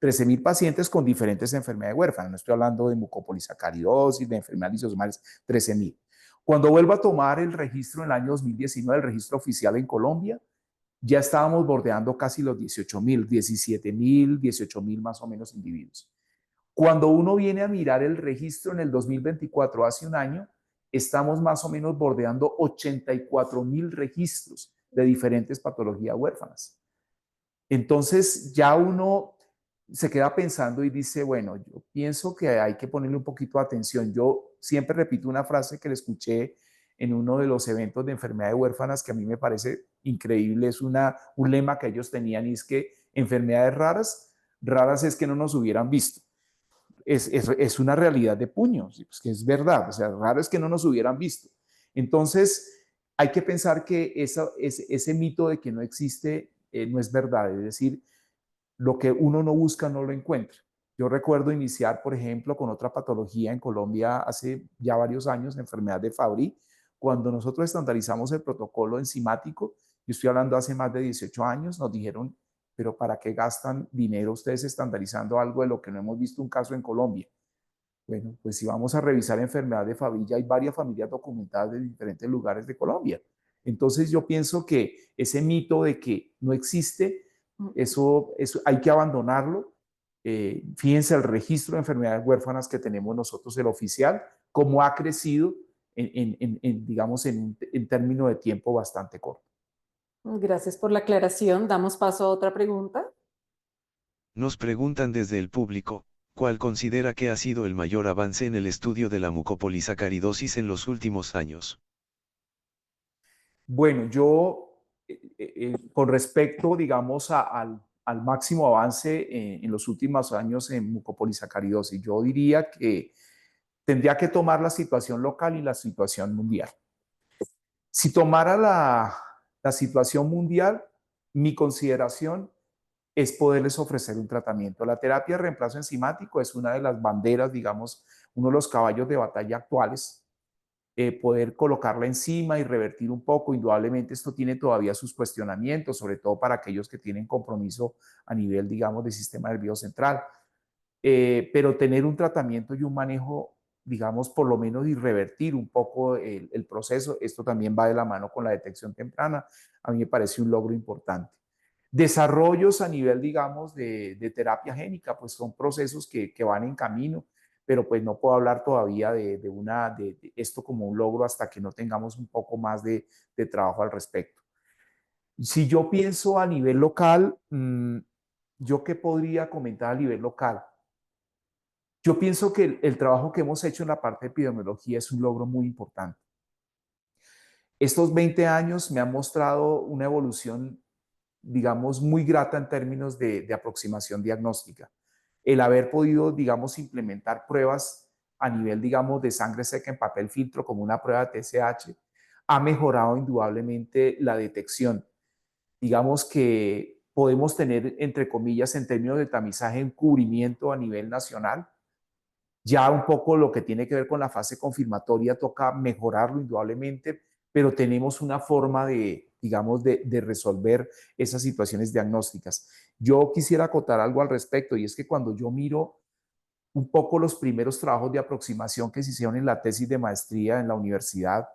13.000 pacientes con diferentes enfermedades huérfanas. No estoy hablando de mucopolisacaridosis, de enfermedades lisosomales, 13.000. Cuando vuelvo a tomar el registro en el año 2019, el registro oficial en Colombia, ya estábamos bordeando casi los 18.000, 17.000, 18.000 más o menos individuos. Cuando uno viene a mirar el registro en el 2024, hace un año, estamos más o menos bordeando 84.000 registros de diferentes patologías huérfanas. Entonces ya uno se queda pensando y dice, bueno, yo pienso que hay que ponerle un poquito de atención. Yo siempre repito una frase que le escuché en uno de los eventos de enfermedades huérfanas que a mí me parece increíble, es un lema que ellos tenían y es que enfermedades raras, raras es que no nos hubieran visto. Es una realidad de puños, pues que es verdad, o sea, raro es que no nos hubieran visto. Entonces, hay que pensar que ese mito de que no existe no es verdad, es decir, lo que uno no busca no lo encuentra. Yo recuerdo iniciar, por ejemplo, con otra patología en Colombia hace ya varios años, la enfermedad de Fabry, cuando nosotros estandarizamos el protocolo enzimático, yo estoy hablando hace más de 18 años, nos dijeron, pero ¿para qué gastan dinero ustedes estandarizando algo de lo que no hemos visto un caso en Colombia? Bueno, pues si vamos a revisar enfermedad de Fabry, ya hay varias familias documentadas de diferentes lugares de Colombia. Entonces yo pienso que ese mito de que no existe, eso hay que abandonarlo. Fíjense el registro de enfermedades huérfanas que tenemos nosotros, el oficial, cómo ha crecido digamos, en término de tiempo bastante corto.
Gracias por la aclaración. Damos paso a otra pregunta.
Nos preguntan desde el público, ¿cuál considera que ha sido el mayor avance en el estudio de la mucopolisacaridosis en los últimos años?
Bueno, yo, con respecto, digamos, al máximo avance en los últimos años en mucopolisacaridosis, yo diría que tendría que tomar la situación local y la situación mundial. Si tomara la situación mundial, mi consideración es poderles ofrecer un tratamiento. La terapia de reemplazo enzimático es una de las banderas, digamos, uno de los caballos de batalla actuales. Poder colocarla encima y revertir un poco. Indudablemente esto tiene todavía sus cuestionamientos, sobre todo para aquellos que tienen compromiso a nivel, digamos, del sistema nervioso central. Pero tener un tratamiento y un manejo, digamos, por lo menos y revertir un poco el proceso, esto también va de la mano con la detección temprana, a mí me parece un logro importante. Desarrollos a nivel, digamos, de terapia génica, pues son procesos que van en camino, pero pues no puedo hablar todavía de esto como un logro hasta que no tengamos un poco más de trabajo al respecto. Si yo pienso a nivel local, ¿yo qué podría comentar a nivel local? Yo pienso que el trabajo que hemos hecho en la parte de epidemiología es un logro muy importante. Estos 20 años me han mostrado una evolución, digamos, muy grata en términos de aproximación diagnóstica. El haber podido, digamos, implementar pruebas a nivel, digamos, de sangre seca en papel filtro, como una prueba de TSH, ha mejorado indudablemente la detección. Digamos que podemos tener, entre comillas, en términos de tamizaje, un cubrimiento a nivel nacional. Ya un poco lo que tiene que ver con la fase confirmatoria toca mejorarlo indudablemente, pero tenemos una forma de, digamos, de resolver esas situaciones diagnósticas. Yo quisiera acotar algo al respecto, y es que cuando yo miro un poco los primeros trabajos de aproximación que se hicieron en la tesis de maestría en la universidad,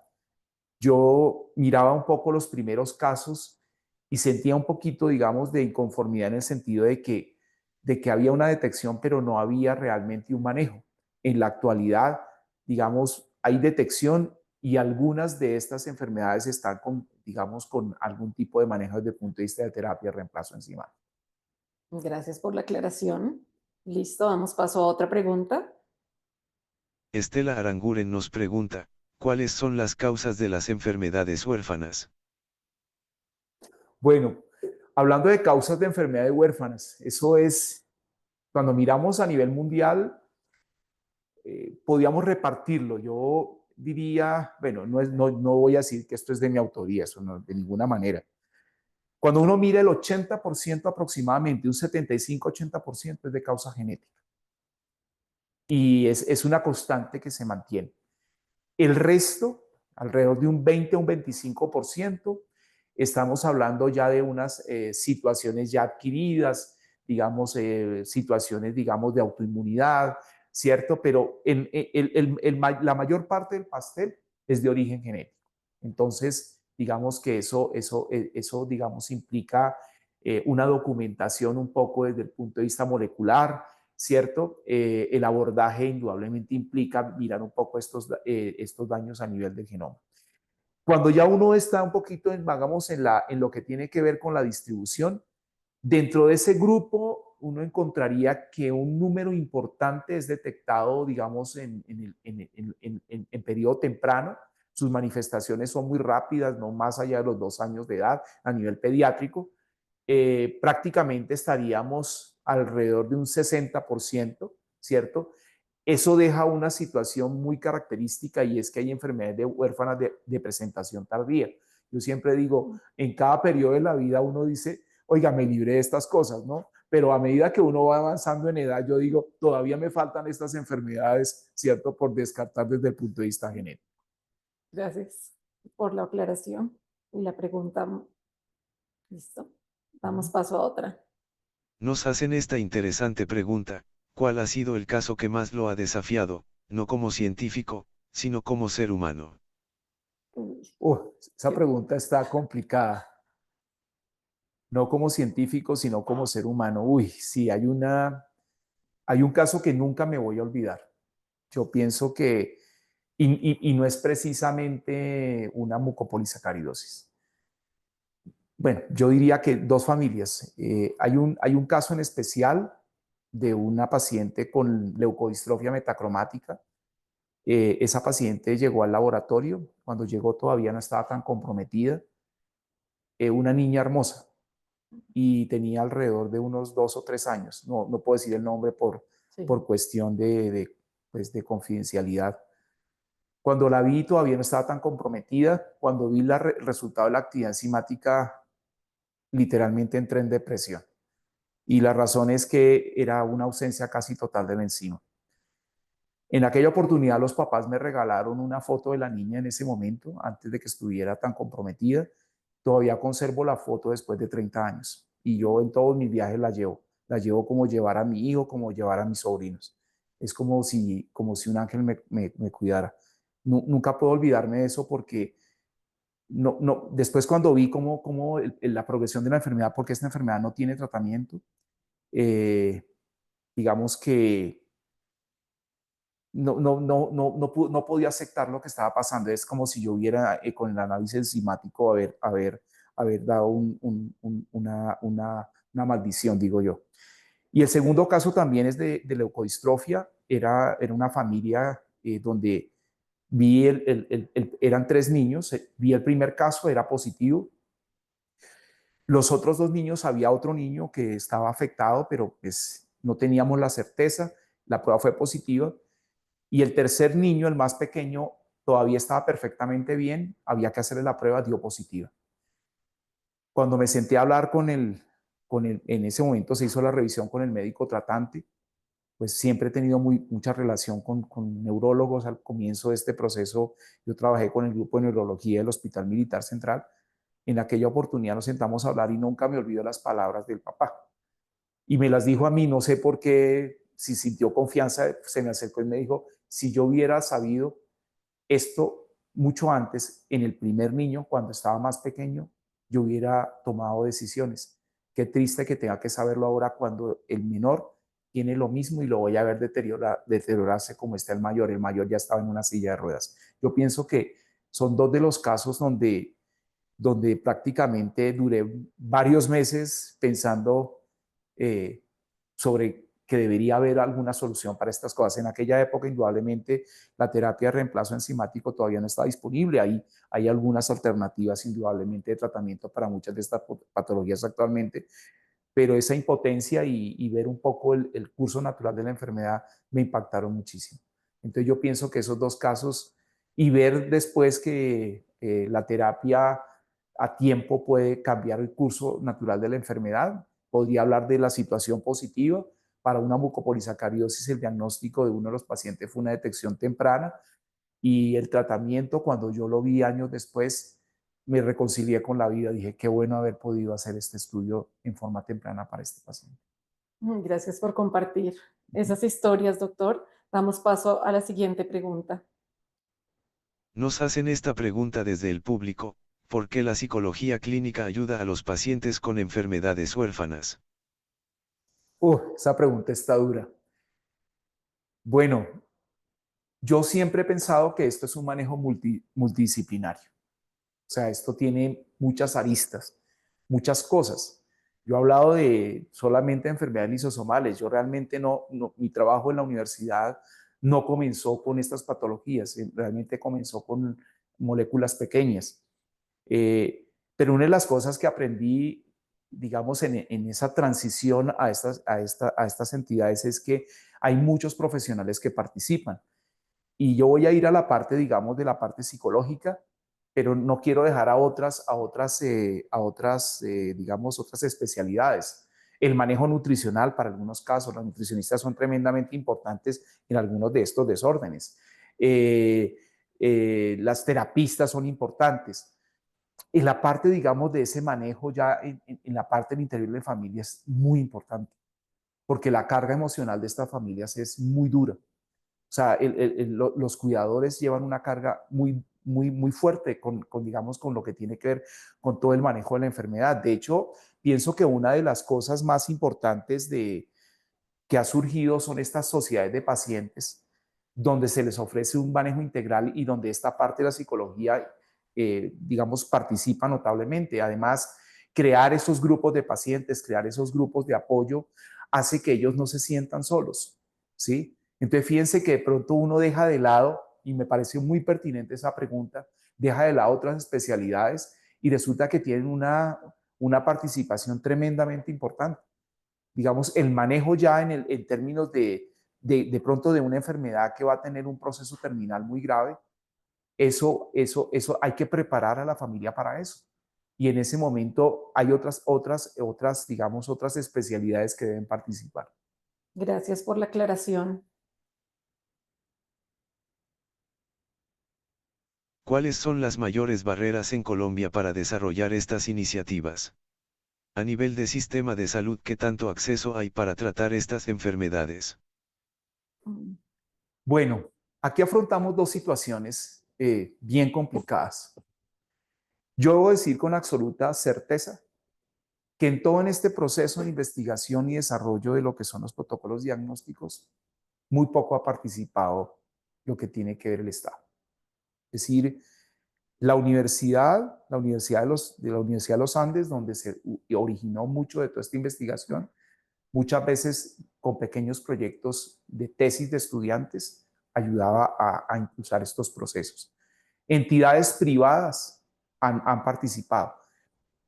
yo miraba un poco los primeros casos y sentía un poquito, digamos, de inconformidad en el sentido de que había una detección, pero no había realmente un manejo. En la actualidad, digamos, hay detección y algunas de estas enfermedades están con, digamos, con algún tipo de manejo desde el punto de vista de terapia de reemplazo enzimático.
Gracias por la aclaración. Listo, damos paso a otra pregunta.
Estela Aranguren nos pregunta, ¿cuáles son las causas de las enfermedades huérfanas?
Bueno, hablando de causas de enfermedades huérfanas, eso es, cuando miramos a nivel mundial, podíamos repartirlo. Yo diría, bueno, no voy a decir que esto es de mi autoría, eso no, de ninguna manera. Cuando uno mira el 80% aproximadamente, un 75-80% es de causa genética. Y es una constante que se mantiene. El resto, alrededor de un 20 o un 25%, estamos hablando ya de unas situaciones ya adquiridas, digamos, situaciones, digamos, de autoinmunidad, ¿cierto? Pero la mayor parte del pastel es de origen genético. Entonces, digamos que eso digamos, implica una documentación un poco desde el punto de vista molecular, ¿cierto? El abordaje indudablemente implica mirar un poco estos daños a nivel del genoma. Cuando ya uno está un poquito, digamos, en lo que tiene que ver con la distribución, dentro de ese grupo uno encontraría que un número importante es detectado, digamos, en periodo temprano. Sus manifestaciones son muy rápidas, no más allá de los 2 años de edad a nivel pediátrico. Prácticamente estaríamos alrededor de un 60%, ¿cierto? Eso deja una situación muy característica, y es que hay enfermedades de huérfanas de presentación tardía. Yo siempre digo, en cada periodo de la vida uno dice, oiga, me libré de estas cosas, ¿no? Pero a medida que uno va avanzando en edad, yo digo, todavía me faltan estas enfermedades, ¿cierto? Por descartar desde el punto de vista genético.
Gracias por la aclaración y la pregunta. Listo. Damos paso a otra.
Nos hacen esta interesante pregunta, ¿cuál ha sido el caso que más lo ha desafiado, no como científico, sino como ser humano?
Esa pregunta está complicada. No como científico, sino como ser humano. Uy, sí, hay un caso que nunca me voy a olvidar. Yo pienso que, y no es precisamente una mucopolisacaridosis. Bueno, yo diría que dos familias. Hay un caso en especial de una paciente con leucodistrofia metacromática. Esa paciente llegó al laboratorio. Cuando llegó todavía no estaba tan comprometida. Una niña hermosa, y tenía alrededor de unos 2 o 3 años. No puedo decir el nombre
Sí.
por cuestión pues de confidencialidad. Cuando la vi todavía no estaba tan comprometida. Cuando vi el resultado de la actividad enzimática, literalmente entré en depresión. Y la razón es que era una ausencia casi total de la enzima. En aquella oportunidad los papás me regalaron una foto de la niña en ese momento, antes de que estuviera tan comprometida. Todavía conservo la foto después de 30 años, y yo en todos mis viajes la llevo. La llevo como llevar a mi hijo, como llevar a mis sobrinos. Es como si un ángel me cuidara. Nunca puedo olvidarme de eso, porque después cuando vi la progresión de la enfermedad, porque esta enfermedad no tiene tratamiento, eh, digamos que no podía aceptar lo que estaba pasando. Es como si yo hubiera, con el análisis enzimático, haber dado una maldición, digo yo. Y el segundo caso también es de leucodistrofia. Era una familia donde vi, eran 3 niños. Vi el primer caso, era positivo. Los otros 2 niños, había otro niño que estaba afectado, pero pues no teníamos la certeza. La prueba fue positiva. Y el tercer niño, el más pequeño, todavía estaba perfectamente bien, había que hacerle la prueba, dio positiva. Cuando me senté a hablar en ese momento se hizo la revisión con el médico tratante, pues siempre he tenido mucha relación con neurólogos. Al comienzo de este proceso yo trabajé con el grupo de neurología del Hospital Militar Central. En aquella oportunidad nos sentamos a hablar y nunca me olvido las palabras del papá. Y me las dijo a mí, no sé por qué, si sintió confianza, se me acercó y me dijo, si yo hubiera sabido esto mucho antes, en el primer niño, cuando estaba más pequeño, yo hubiera tomado decisiones. Qué triste que tenga que saberlo ahora cuando el menor tiene lo mismo y lo voy a ver deteriorarse como está el mayor. El mayor ya estaba en una silla de ruedas. Yo pienso que son dos de los casos donde prácticamente duré varios meses pensando sobre que debería haber alguna solución para estas cosas. En aquella época, indudablemente, la terapia de reemplazo enzimático todavía no está disponible. Hay algunas alternativas, indudablemente, de tratamiento para muchas de estas patologías actualmente, pero esa impotencia y ver un poco el curso natural de la enfermedad me impactaron muchísimo. Entonces yo pienso que esos dos casos y ver después que la terapia a tiempo puede cambiar el curso natural de la enfermedad, podría hablar de la situación positiva. Para una mucopolisacaridosis el diagnóstico de uno de los pacientes fue una detección temprana y el tratamiento, cuando yo lo vi años después, me reconcilié con la vida. Dije, qué bueno haber podido hacer este estudio en forma temprana para este paciente.
Gracias por compartir esas historias, doctor. Damos paso a la siguiente pregunta.
Nos hacen esta pregunta desde el público: ¿por qué la psicología clínica ayuda a los pacientes con enfermedades huérfanas?
Esa pregunta está dura. Bueno, yo siempre he pensado que esto es un manejo multidisciplinario. O sea, esto tiene muchas aristas, muchas cosas. Yo he hablado de solamente enfermedades lisosomales. Yo realmente mi trabajo en la universidad no comenzó con estas patologías, realmente comenzó con moléculas pequeñas. Pero una de las cosas que aprendí, digamos, en esa transición a estas entidades es que hay muchos profesionales que participan. Y yo voy a ir a la parte, digamos, de la parte psicológica, pero no quiero dejar digamos, otras especialidades. El manejo nutricional para algunos casos, los nutricionistas son tremendamente importantes en algunos de estos desórdenes. Las terapistas son importantes. Y la parte, digamos, de ese manejo ya en la parte del interior de la familia es muy importante, porque la carga emocional de estas familias es muy dura. O sea, los cuidadores llevan una carga muy fuerte digamos, con lo que tiene que ver con todo el manejo de la enfermedad. De hecho, pienso que una de las cosas más importantes que ha surgido son estas sociedades de pacientes, donde se les ofrece un manejo integral y donde esta parte de la psicología, digamos, participa notablemente. Además, crear esos grupos de pacientes, crear esos grupos de apoyo, hace que ellos no se sientan solos, ¿sí? Entonces, fíjense que de pronto uno deja de lado, y me pareció muy pertinente esa pregunta, deja de lado otras especialidades y resulta que tienen una participación tremendamente importante. Digamos, el manejo ya en términos de pronto de una enfermedad que va a tener un proceso terminal muy grave, eso hay que preparar a la familia para eso. Y en ese momento hay digamos, otras especialidades que deben participar.
Gracias por la aclaración.
¿Cuáles son las mayores barreras en Colombia para desarrollar estas iniciativas? A nivel de sistema de salud, ¿qué tanto acceso hay para tratar estas enfermedades?
Bueno, aquí afrontamos dos situaciones bien complicadas. Yo debo decir con absoluta certeza que en todo este proceso de investigación y desarrollo de lo que son los protocolos diagnósticos, muy poco ha participado lo que tiene que ver el Estado. Es decir, la Universidad de los Andes, donde se originó mucho de toda esta investigación, muchas veces con pequeños proyectos de tesis de estudiantes, ayudaba a impulsar estos procesos. Entidades privadas han participado.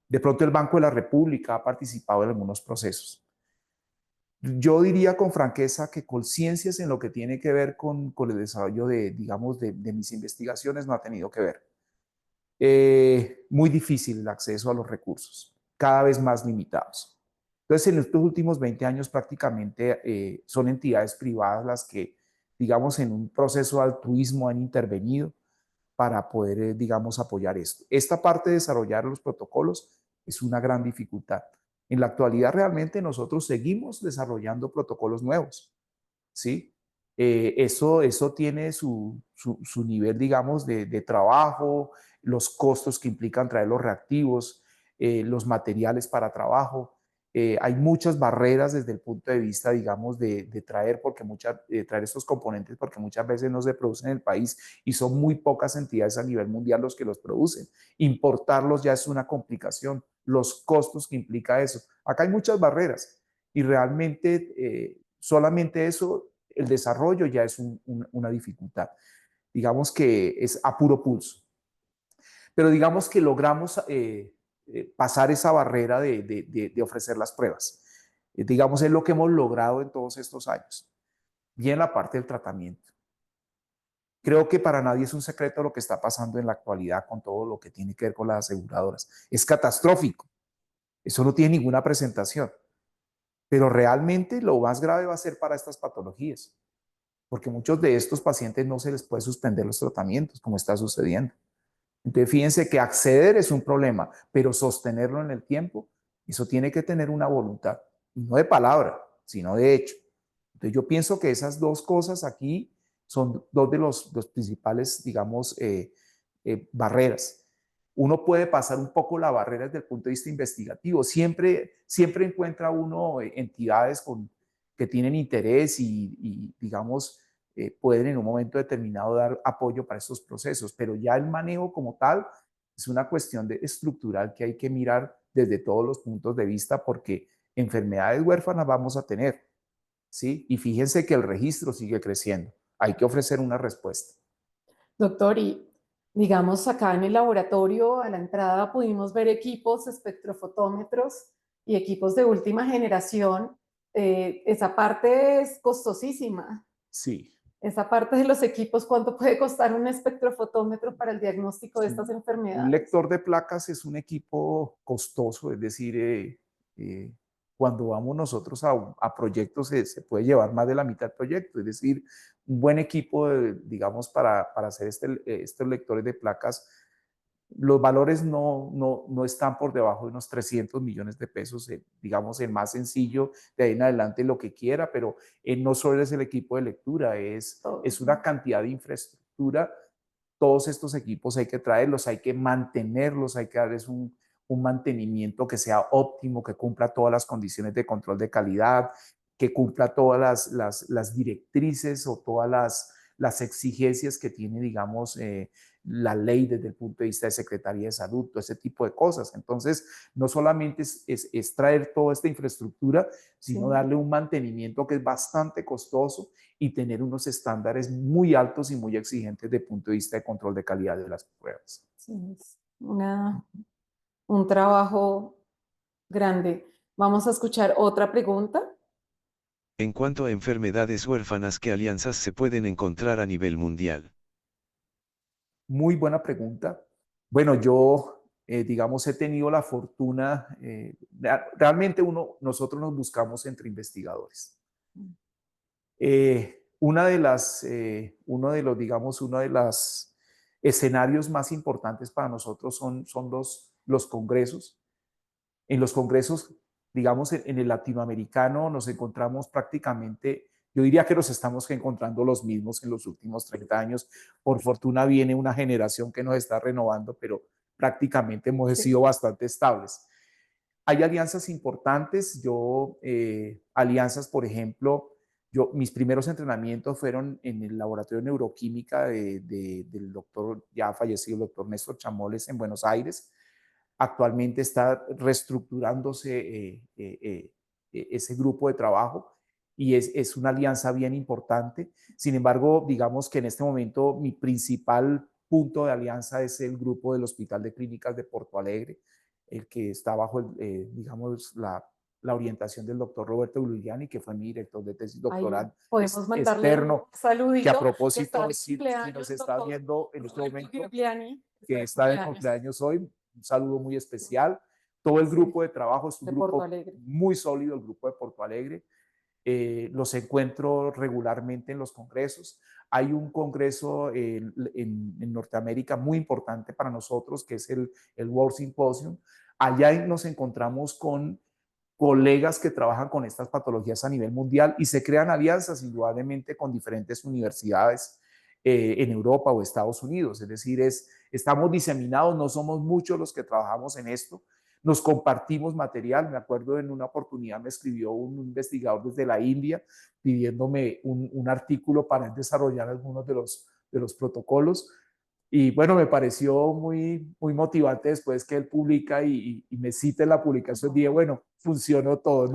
De pronto el Banco de la República ha participado en algunos procesos. Yo diría con franqueza que conciencias en lo que tiene que ver con el desarrollo de, digamos, de mis investigaciones no ha tenido que ver. Muy difícil el acceso a los recursos, cada vez más limitados. Entonces, en estos últimos 20 años prácticamente son entidades privadas las que, digamos, en un proceso de altruismo han intervenido para poder, digamos, apoyar esto. Esta parte de desarrollar los protocolos es una gran dificultad. En la actualidad realmente nosotros seguimos desarrollando protocolos nuevos, ¿sí? Eso tiene su nivel, digamos, de trabajo, los costos que implican traer los reactivos, los materiales para trabajo. Hay muchas barreras desde el punto de vista, digamos, de traer, traer estos componentes porque muchas veces no se producen en el país y son muy pocas entidades a nivel mundial los que los producen. Importarlos ya es una complicación, los costos que implica eso. Acá hay muchas barreras y realmente solamente eso, el desarrollo ya es una dificultad. Digamos que es a puro pulso. Pero digamos que logramos pasar esa barrera de ofrecer las pruebas. Digamos, es lo que hemos logrado en todos estos años. Bien la parte del tratamiento. Creo que para nadie es un secreto lo que está pasando en la actualidad con todo lo que tiene que ver con las aseguradoras. Es catastrófico. Eso no tiene ninguna presentación. Pero realmente lo más grave va a ser para estas patologías, porque muchos de estos pacientes no se les puede suspender los tratamientos, como está sucediendo. Entonces, fíjense que acceder es un problema, pero sostenerlo en el tiempo, eso tiene que tener una voluntad, y no de palabra, sino de hecho. Entonces, yo pienso que esas dos cosas aquí son dos de los principales, digamos, barreras. Uno puede pasar un poco la barrera desde el punto de vista investigativo. Siempre encuentra uno entidades que tienen interés y digamos, pueden en un momento determinado dar apoyo para estos procesos, pero ya el manejo como tal es una cuestión estructural que hay que mirar desde todos los puntos de vista porque enfermedades huérfanas vamos a tener, ¿sí? Y fíjense que el registro sigue creciendo. Hay que ofrecer una respuesta.
Doctor, y digamos acá en el laboratorio, a la entrada pudimos ver equipos espectrofotómetros y equipos de última generación. Esa parte es costosísima.
Sí.
Esa parte de los equipos, ¿cuánto puede costar un espectrofotómetro para el diagnóstico de
Sí.
estas
Un
enfermedades?
lector de placas es un equipo costoso, es decir, cuando vamos nosotros a proyectos se puede llevar más de la mitad del proyecto, es decir, un buen equipo, digamos, para hacer estos lectores de placas, los valores no están por debajo de unos 300 millones de pesos, digamos, el más sencillo, de ahí en adelante lo que quiera, pero no solo es el equipo de lectura, es una cantidad de infraestructura. Todos estos equipos hay que traerlos, hay que mantenerlos, hay que darles un mantenimiento que sea óptimo, que cumpla todas las condiciones de control de calidad, que cumpla todas las directrices o todas las exigencias que tiene, digamos, la ley desde el punto de vista de Secretaría de Salud, todo ese tipo de cosas. Entonces, no solamente es traer toda esta infraestructura, sino
Sí.
darle un mantenimiento que es bastante costoso y tener unos estándares muy altos y muy exigentes desde el punto de vista de control de calidad de las pruebas.
Sí, es un trabajo grande. Vamos a escuchar otra pregunta.
En cuanto a enfermedades huérfanas, ¿qué alianzas se pueden encontrar a nivel mundial?
Muy buena pregunta. Bueno, yo, digamos, he tenido la fortuna, realmente nosotros nos buscamos entre investigadores. Uno de los escenarios más importantes para nosotros son los congresos. En los congresos, digamos, en el latinoamericano nos encontramos prácticamente, yo diría que nos estamos encontrando los mismos en los últimos 30 años. Por fortuna viene una generación que nos está renovando, pero prácticamente hemos
Sí.
sido bastante estables. Hay alianzas importantes, alianzas, por ejemplo, mis primeros entrenamientos fueron en el laboratorio de neuroquímica del doctor, ya fallecido, el doctor Néstor Chamoles en Buenos Aires. Actualmente está reestructurándose ese grupo de trabajo y es una alianza bien importante. Sin embargo, digamos que en este momento mi principal punto de alianza es el grupo del Hospital de Clínicas de Porto Alegre, el que está bajo, digamos, la orientación del doctor Roberto Giuliani, que fue mi director de tesis
Ahí
doctoral
podemos mandarle
externo,
un
que a
saludito, que está
propósito,
de
si nos
cumpleaños,
está
doctor
viendo en este
Roberto
momento,
Giuliani,
que
de
está de
cumpleaños.
cumpleaños hoy, un saludo muy especial. Todo el
Sí,
grupo de trabajo es un
de Porto
grupo
Alegre.
muy sólido, el grupo de Porto Alegre. Los encuentro regularmente en los congresos. Hay un congreso en Norteamérica muy importante para nosotros, que es el World Symposium. Allá nos encontramos con colegas que trabajan con estas patologías a nivel mundial y se crean alianzas indudablemente con diferentes universidades en Europa o Estados Unidos. Es decir, estamos diseminados, no somos muchos los que trabajamos en esto, nos compartimos material. Me acuerdo en una oportunidad me escribió un investigador desde la India pidiéndome un artículo para desarrollar algunos de los protocolos. Y bueno, me pareció muy motivante después que él publica y me cita en la publicación. Dije, bueno, funcionó todo,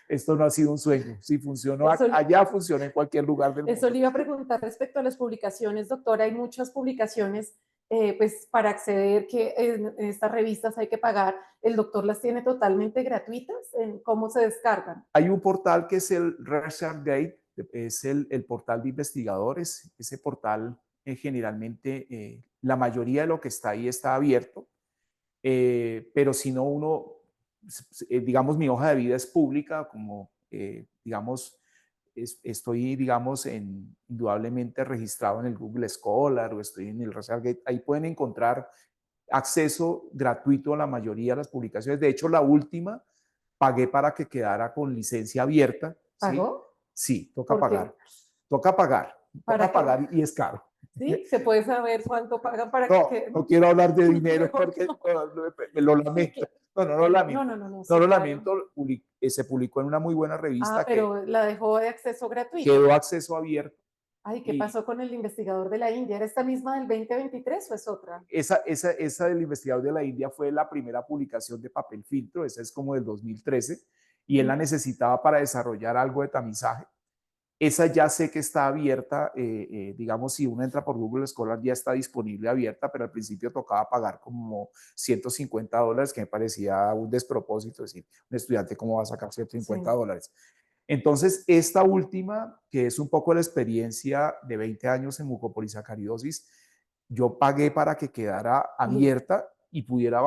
esto no ha sido un sueño. Si funcionó allá, funciona en cualquier lugar del
Eso
mundo.
le iba a preguntar respecto a las publicaciones, doctora. Hay muchas publicaciones, pues para acceder que en estas revistas hay que pagar. ¿El doctor las tiene totalmente gratuitas? ¿Cómo se descargan?
Hay un portal que es el ResearchGate, es el portal de investigadores. Ese portal generalmente, la mayoría de lo que está ahí está abierto, pero si no uno, digamos, mi hoja de vida es pública, como, digamos, estoy, digamos, indudablemente registrado en el Google Scholar o estoy en el ResearchGate. Ahí pueden encontrar acceso gratuito a la mayoría de las publicaciones. De hecho, la última pagué para que quedara con licencia abierta. ¿Sí?
¿Pagó?
Sí, toca
¿Por
pagar.
qué?
Toca pagar.
¿Para
Toca
qué?
pagar y es caro.
¿Sí? ¿Se puede saber cuánto pagan para
No,
que
no quiero hablar de dinero
mejor
porque
no?
me lo
Sí,
lamento. No, no lo
bueno, no,
lamento.
no, no, no,
No
sí,
lo
claro.
lamento. Se publicó en una muy buena
Ah,
revista que
pero la dejó de acceso gratuito.
quedó acceso abierto.
Ay, ¿qué
Y
pasó con el investigador de la India? ¿Era esta misma del 2023 o es otra?
esa del investigador de la India fue la primera publicación de papel filtro. Esa es como del 2013 y él la necesitaba para desarrollar algo de tamizaje. Esa ya sé que está abierta, digamos, si uno entra por Google Scholar ya está disponible abierta, pero al principio tocaba pagar como $150, que me parecía un despropósito. Es decir, un estudiante cómo va a sacar $150.
Sí.
Entonces, esta última, que es un poco la experiencia de 20 años en mucopolisacaridosis, yo pagué para que quedara abierta y pudiera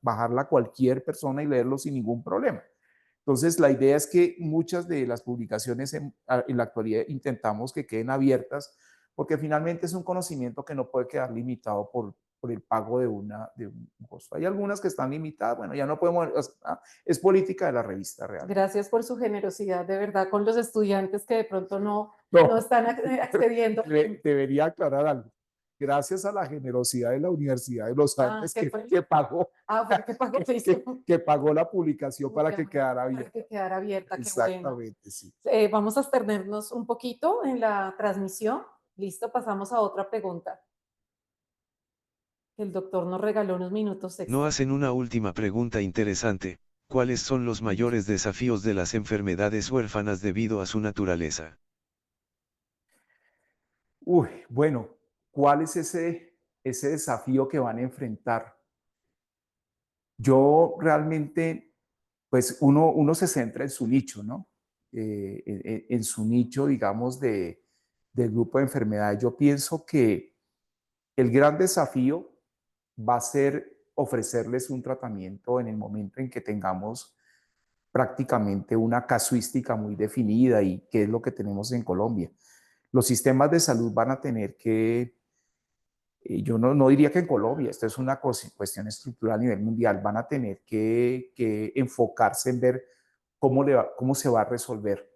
bajarla cualquier persona y leerlo sin ningún problema. Entonces, la idea es que muchas de las publicaciones en la actualidad intentamos que queden abiertas, porque finalmente es un conocimiento que no puede quedar limitado por el pago de un costo. Hay algunas que están limitadas, bueno, ya no podemos, es política de la revista realmente.
Gracias por su generosidad, de verdad, con los estudiantes que de pronto no
No,
están accediendo.
debería aclarar algo. Gracias a la generosidad de la Universidad de los
Ah,
Andes
¿qué fue?
que pagó,
Fue que pagó,
que pagó la publicación para que quedara
para
abierta.
que quedara abierta, qué bueno.
Exactamente, sí.
Vamos a extendernos un poquito en la transmisión. Listo, pasamos a otra pregunta. El doctor nos regaló unos minutos
No
extra.
hacen una última pregunta interesante: ¿cuáles son los mayores desafíos de las enfermedades huérfanas debido a su naturaleza?
Uy, bueno, ¿cuál es ese desafío que van a enfrentar? Yo realmente, pues uno se centra en su nicho, ¿no? En su nicho, digamos, del grupo de enfermedades. Yo pienso que el gran desafío va a ser ofrecerles un tratamiento en el momento en que tengamos prácticamente una casuística muy definida y qué es lo que tenemos en Colombia. Los sistemas de salud van a tener que, yo no diría que en Colombia, esto es una cuestión estructural a nivel mundial, van a tener que enfocarse en ver cómo se va a resolver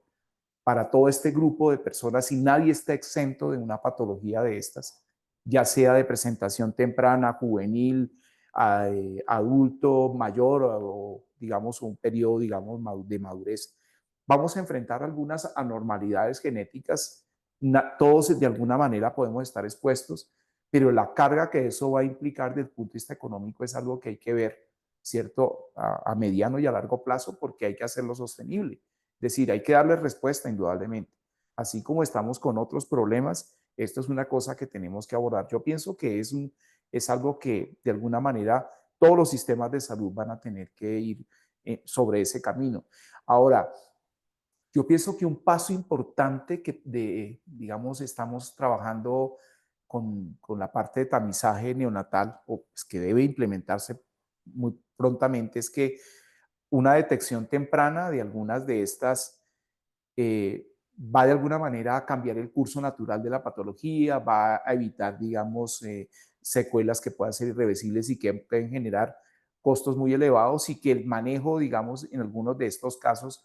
para todo este grupo de personas y nadie está exento de una patología de estas, ya sea de presentación temprana, juvenil, adulto, mayor o digamos un periodo digamos, de madurez. Vamos a enfrentar algunas anormalidades genéticas, todos de alguna manera podemos estar expuestos, pero la carga que eso va a implicar desde el punto de vista económico es algo que hay que ver, ¿cierto? A mediano y a largo plazo porque hay que hacerlo sostenible. Es decir, hay que darle respuesta indudablemente. Así como estamos con otros problemas, esto es una cosa que tenemos que abordar. Yo pienso que es algo que de alguna manera todos los sistemas de salud van a tener que ir sobre ese camino. Ahora, yo pienso que un paso importante digamos, estamos trabajando con la parte de tamizaje neonatal, o pues, que debe implementarse muy prontamente, es que una detección temprana de algunas de estas va de alguna manera a cambiar el curso natural de la patología, va a evitar, digamos, secuelas que puedan ser irreversibles y que pueden generar costos muy elevados y que el manejo, digamos, en algunos de estos casos,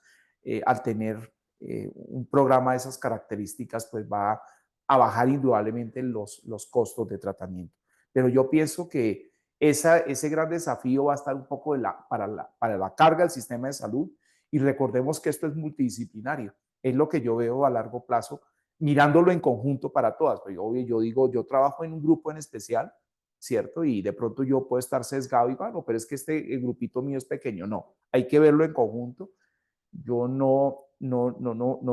al tener un programa de esas características, pues va a bajar indudablemente los costos de tratamiento. Pero yo pienso que ese gran desafío va a estar un poco para la carga del sistema de salud y recordemos que esto es multidisciplinario. Es lo que yo veo a largo plazo, mirándolo en conjunto para todas. Pues, obvio, yo digo, yo trabajo en un grupo en especial, ¿cierto? Y de pronto yo puedo estar sesgado y bueno, pero es que el grupito mío es pequeño. No, hay que verlo en conjunto. Yo no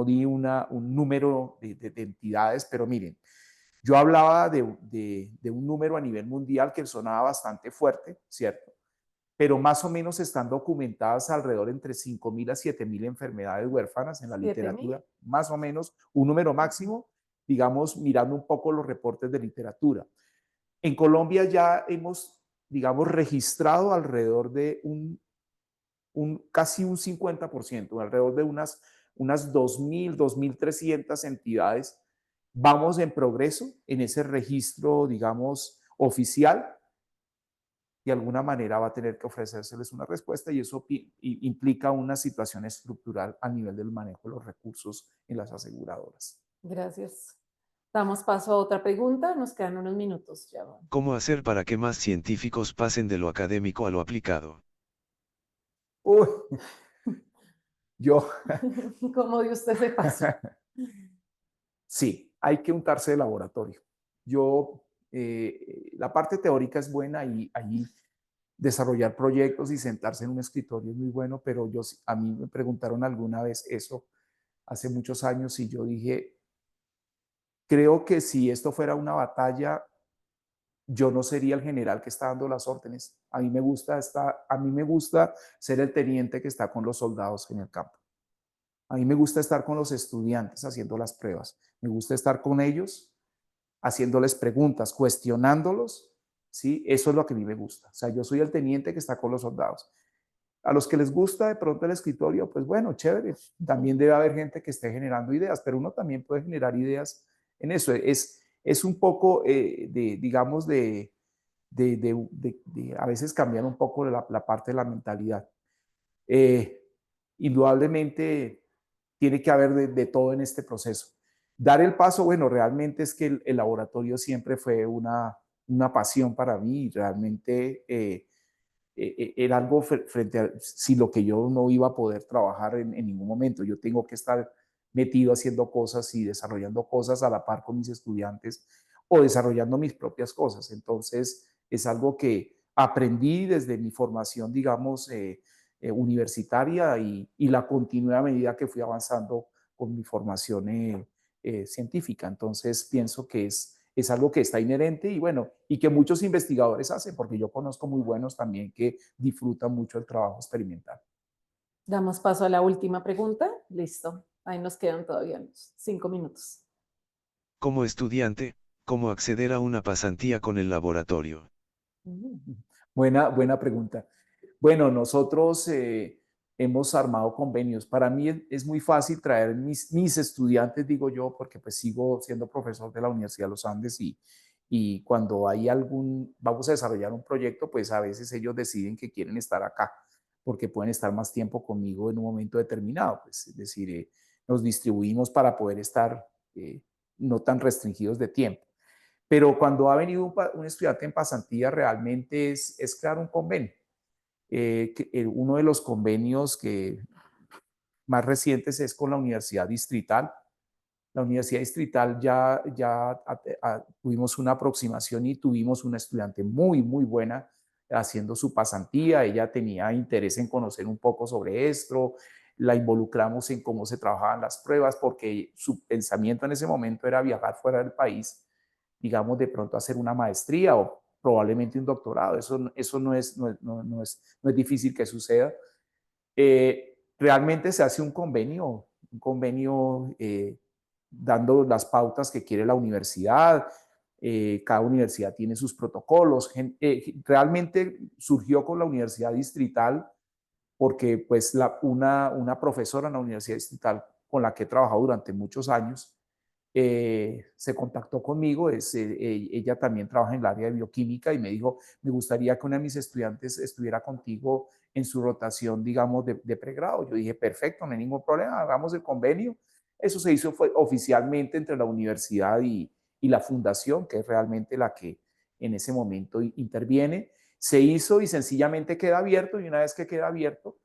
di un número de entidades, pero miren, yo hablaba de un número a nivel mundial que sonaba bastante fuerte, ¿cierto? Pero más o menos están documentadas alrededor entre 5.000 a 7.000 enfermedades huérfanas en la
7.000.
literatura, más o menos un número máximo, digamos, mirando un poco los reportes de literatura. En Colombia ya hemos, digamos, registrado alrededor de casi un 50%, alrededor de unas 2.000, 2.300 entidades. Vamos en progreso en ese registro, digamos, oficial, de alguna manera va a tener que ofrecérseles una respuesta y eso implica una situación estructural a nivel del manejo de los recursos en las aseguradoras.
Gracias. Damos paso a otra pregunta. Nos quedan unos minutos. Ya van.
¿Cómo hacer para que más científicos pasen de lo académico a lo aplicado?
Uy, yo,
¿Cómo dio usted ese paso?
sí, hay que untarse de laboratorio. Yo, la parte teórica es buena y ahí desarrollar proyectos y sentarse en un escritorio es muy bueno, pero a mí me preguntaron alguna vez eso hace muchos años y yo dije, creo que si esto fuera una batalla, yo no sería el general que está dando las órdenes. A mí me gusta ser el teniente que está con los soldados en el campo. A mí me gusta estar con los estudiantes haciendo las pruebas. Me gusta estar con ellos haciéndoles preguntas, cuestionándolos, ¿sí? Eso es lo que a mí me gusta. O sea, yo soy el teniente que está con los soldados. A los que les gusta de pronto el escritorio, pues bueno, chévere. También debe haber gente que esté generando ideas, pero uno también puede generar ideas en eso. Es un poco digamos, a veces cambiar un poco la parte de la mentalidad. Eh, Indudablemente tiene que haber de todo en este proceso. Dar el paso, bueno, realmente es que el laboratorio siempre fue una pasión para mí y realmente era algo frente a si lo que yo no iba a poder trabajar en ningún momento. Yo tengo que estar metido haciendo cosas y desarrollando cosas a la par con mis estudiantes o desarrollando mis propias cosas. Entonces, es algo que aprendí desde mi formación, digamos, universitaria y la continué a medida que fui avanzando con mi formación científica. Entonces, pienso que es algo que está inherente y bueno, y que muchos investigadores hacen, porque yo conozco muy buenos también que disfrutan mucho el trabajo experimental.
Damos paso a la última pregunta. Listo. Ahí nos quedan todavía unos 5 minutos.
Como estudiante, ¿cómo acceder a una pasantía con el laboratorio?
Buena pregunta. Bueno, nosotros hemos armado convenios. Para mí es muy fácil traer mis estudiantes, digo yo, porque pues sigo siendo profesor de la Universidad de los Andes y cuando hay vamos a desarrollar un proyecto, pues a veces ellos deciden que quieren estar acá, porque pueden estar más tiempo conmigo en un momento determinado. Pues, es decir, nos distribuimos para poder estar no tan restringidos de tiempo. Pero cuando ha venido un estudiante en pasantía, realmente es crear un convenio. Uno de los convenios que más recientes es con la Universidad Distrital. La Universidad Distrital tuvimos una aproximación y tuvimos una estudiante muy buena haciendo su pasantía. Ella tenía interés en conocer un poco sobre esto. La involucramos en cómo se trabajaban las pruebas porque su pensamiento en ese momento era viajar fuera del país, digamos, de pronto hacer una maestría o probablemente un doctorado. Eso no es difícil que suceda. Realmente se hace un convenio dando las pautas que quiere la universidad. Cada universidad tiene sus protocolos. Realmente surgió con la Universidad Distrital porque pues una profesora en la Universidad Distrital con la que he trabajado durante muchos años se contactó conmigo, ella también trabaja en el área de bioquímica y me dijo, me gustaría que una de mis estudiantes estuviera contigo en su rotación, digamos, de pregrado. Yo dije, perfecto, no hay ningún problema, hagamos el convenio. Eso se hizo oficialmente entre la universidad y la fundación, que es realmente la que en ese momento interviene. Se hizo y sencillamente queda abierto, y una vez que queda abierto,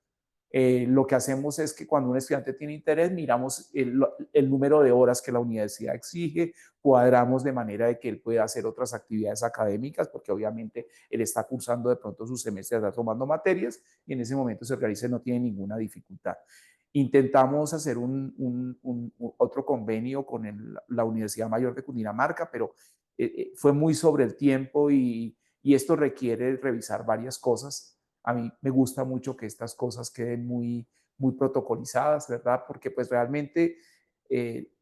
lo que hacemos es que cuando un estudiante tiene interés, miramos el número de horas que la universidad exige, cuadramos de manera de que él pueda hacer otras actividades académicas, porque obviamente él está cursando de pronto su semestre, está tomando materias, y en ese momento se organiza y no tiene ninguna dificultad. Intentamos hacer otro convenio con la Universidad Mayor de Cundinamarca, pero fue muy sobre el tiempo y esto requiere revisar varias cosas. A mí me gusta mucho que estas cosas queden muy protocolizadas, ¿verdad? Porque pues realmente eh,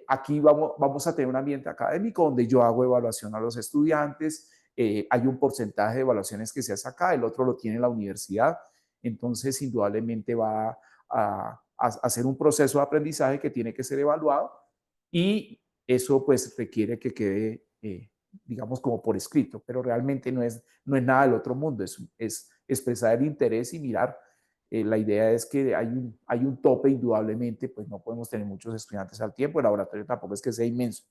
aquí vamos a tener un ambiente académico donde yo hago evaluación a los estudiantes, hay un porcentaje de evaluaciones que se hace acá, el otro lo tiene la universidad, entonces indudablemente va a hacer un proceso de aprendizaje que tiene que ser evaluado y eso pues requiere que quede digamos, como por escrito, pero realmente no es nada del otro mundo, es expresar el interés y mirar. La idea es que hay un tope, indudablemente, pues no podemos tener muchos estudiantes al tiempo, el laboratorio tampoco es que sea inmenso,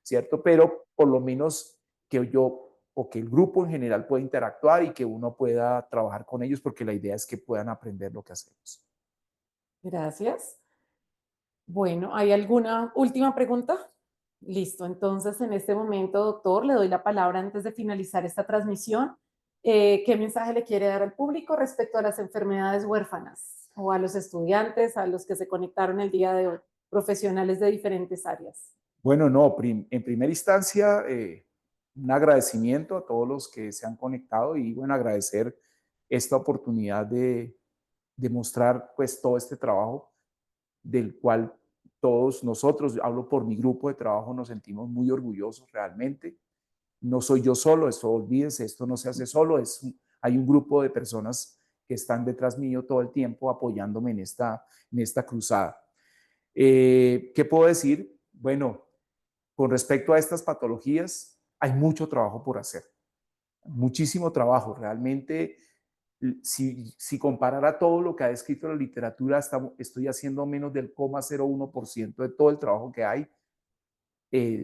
¿cierto? Pero por lo menos que yo o que el grupo en general pueda interactuar y que uno pueda trabajar con ellos, porque la idea es que puedan aprender lo que hacemos.
Gracias. Bueno, ¿hay alguna última pregunta? Listo, entonces en este momento, doctor, le doy la palabra antes de finalizar esta transmisión. ¿Qué mensaje le quiere dar al público respecto a las enfermedades huérfanas o a los estudiantes, a los que se conectaron el día de hoy, profesionales de diferentes áreas?
Bueno, no, en primera instancia, un agradecimiento a todos los que se han conectado y bueno, agradecer esta oportunidad de mostrar pues todo este trabajo del cual todos nosotros, hablo por mi grupo de trabajo, nos sentimos muy orgullosos realmente. No soy yo solo, esto olvídense, esto no se hace solo, hay un grupo de personas que están detrás mío todo el tiempo apoyándome en esta cruzada. ¿Qué puedo decir? Bueno, con respecto a estas patologías, hay mucho trabajo por hacer, muchísimo trabajo. Realmente, si comparara todo lo que ha escrito la literatura, estoy haciendo menos del 0,01% de todo el trabajo que hay.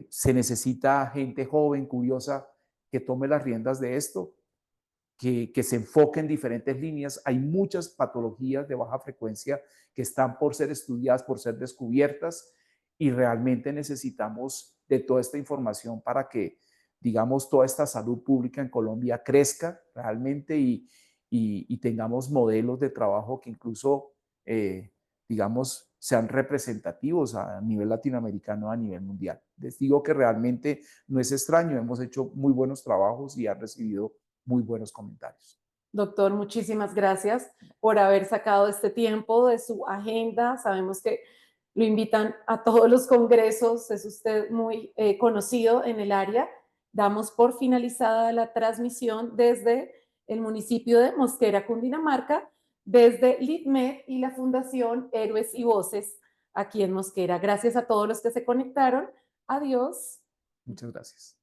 Se necesita gente joven, curiosa, que tome las riendas de esto, que se enfoque en diferentes líneas. Hay muchas patologías de baja frecuencia que están por ser estudiadas, por ser descubiertas, y realmente necesitamos de toda esta información para que, digamos, toda esta salud pública en Colombia crezca realmente y tengamos modelos de trabajo que incluso, digamos, sean representativos a nivel latinoamericano, a nivel mundial. Les digo que realmente no es extraño, hemos hecho muy buenos trabajos y han recibido muy buenos comentarios.
Doctor, muchísimas gracias por haber sacado este tiempo de su agenda. Sabemos que lo invitan a todos los congresos, es usted muy conocido en el área. Damos por finalizada la transmisión desde el municipio de Mosquera, Cundinamarca, desde LITMED y la Fundación Héroes y Voces aquí en Mosquera. Gracias a todos los que se conectaron. Adiós.
Muchas gracias.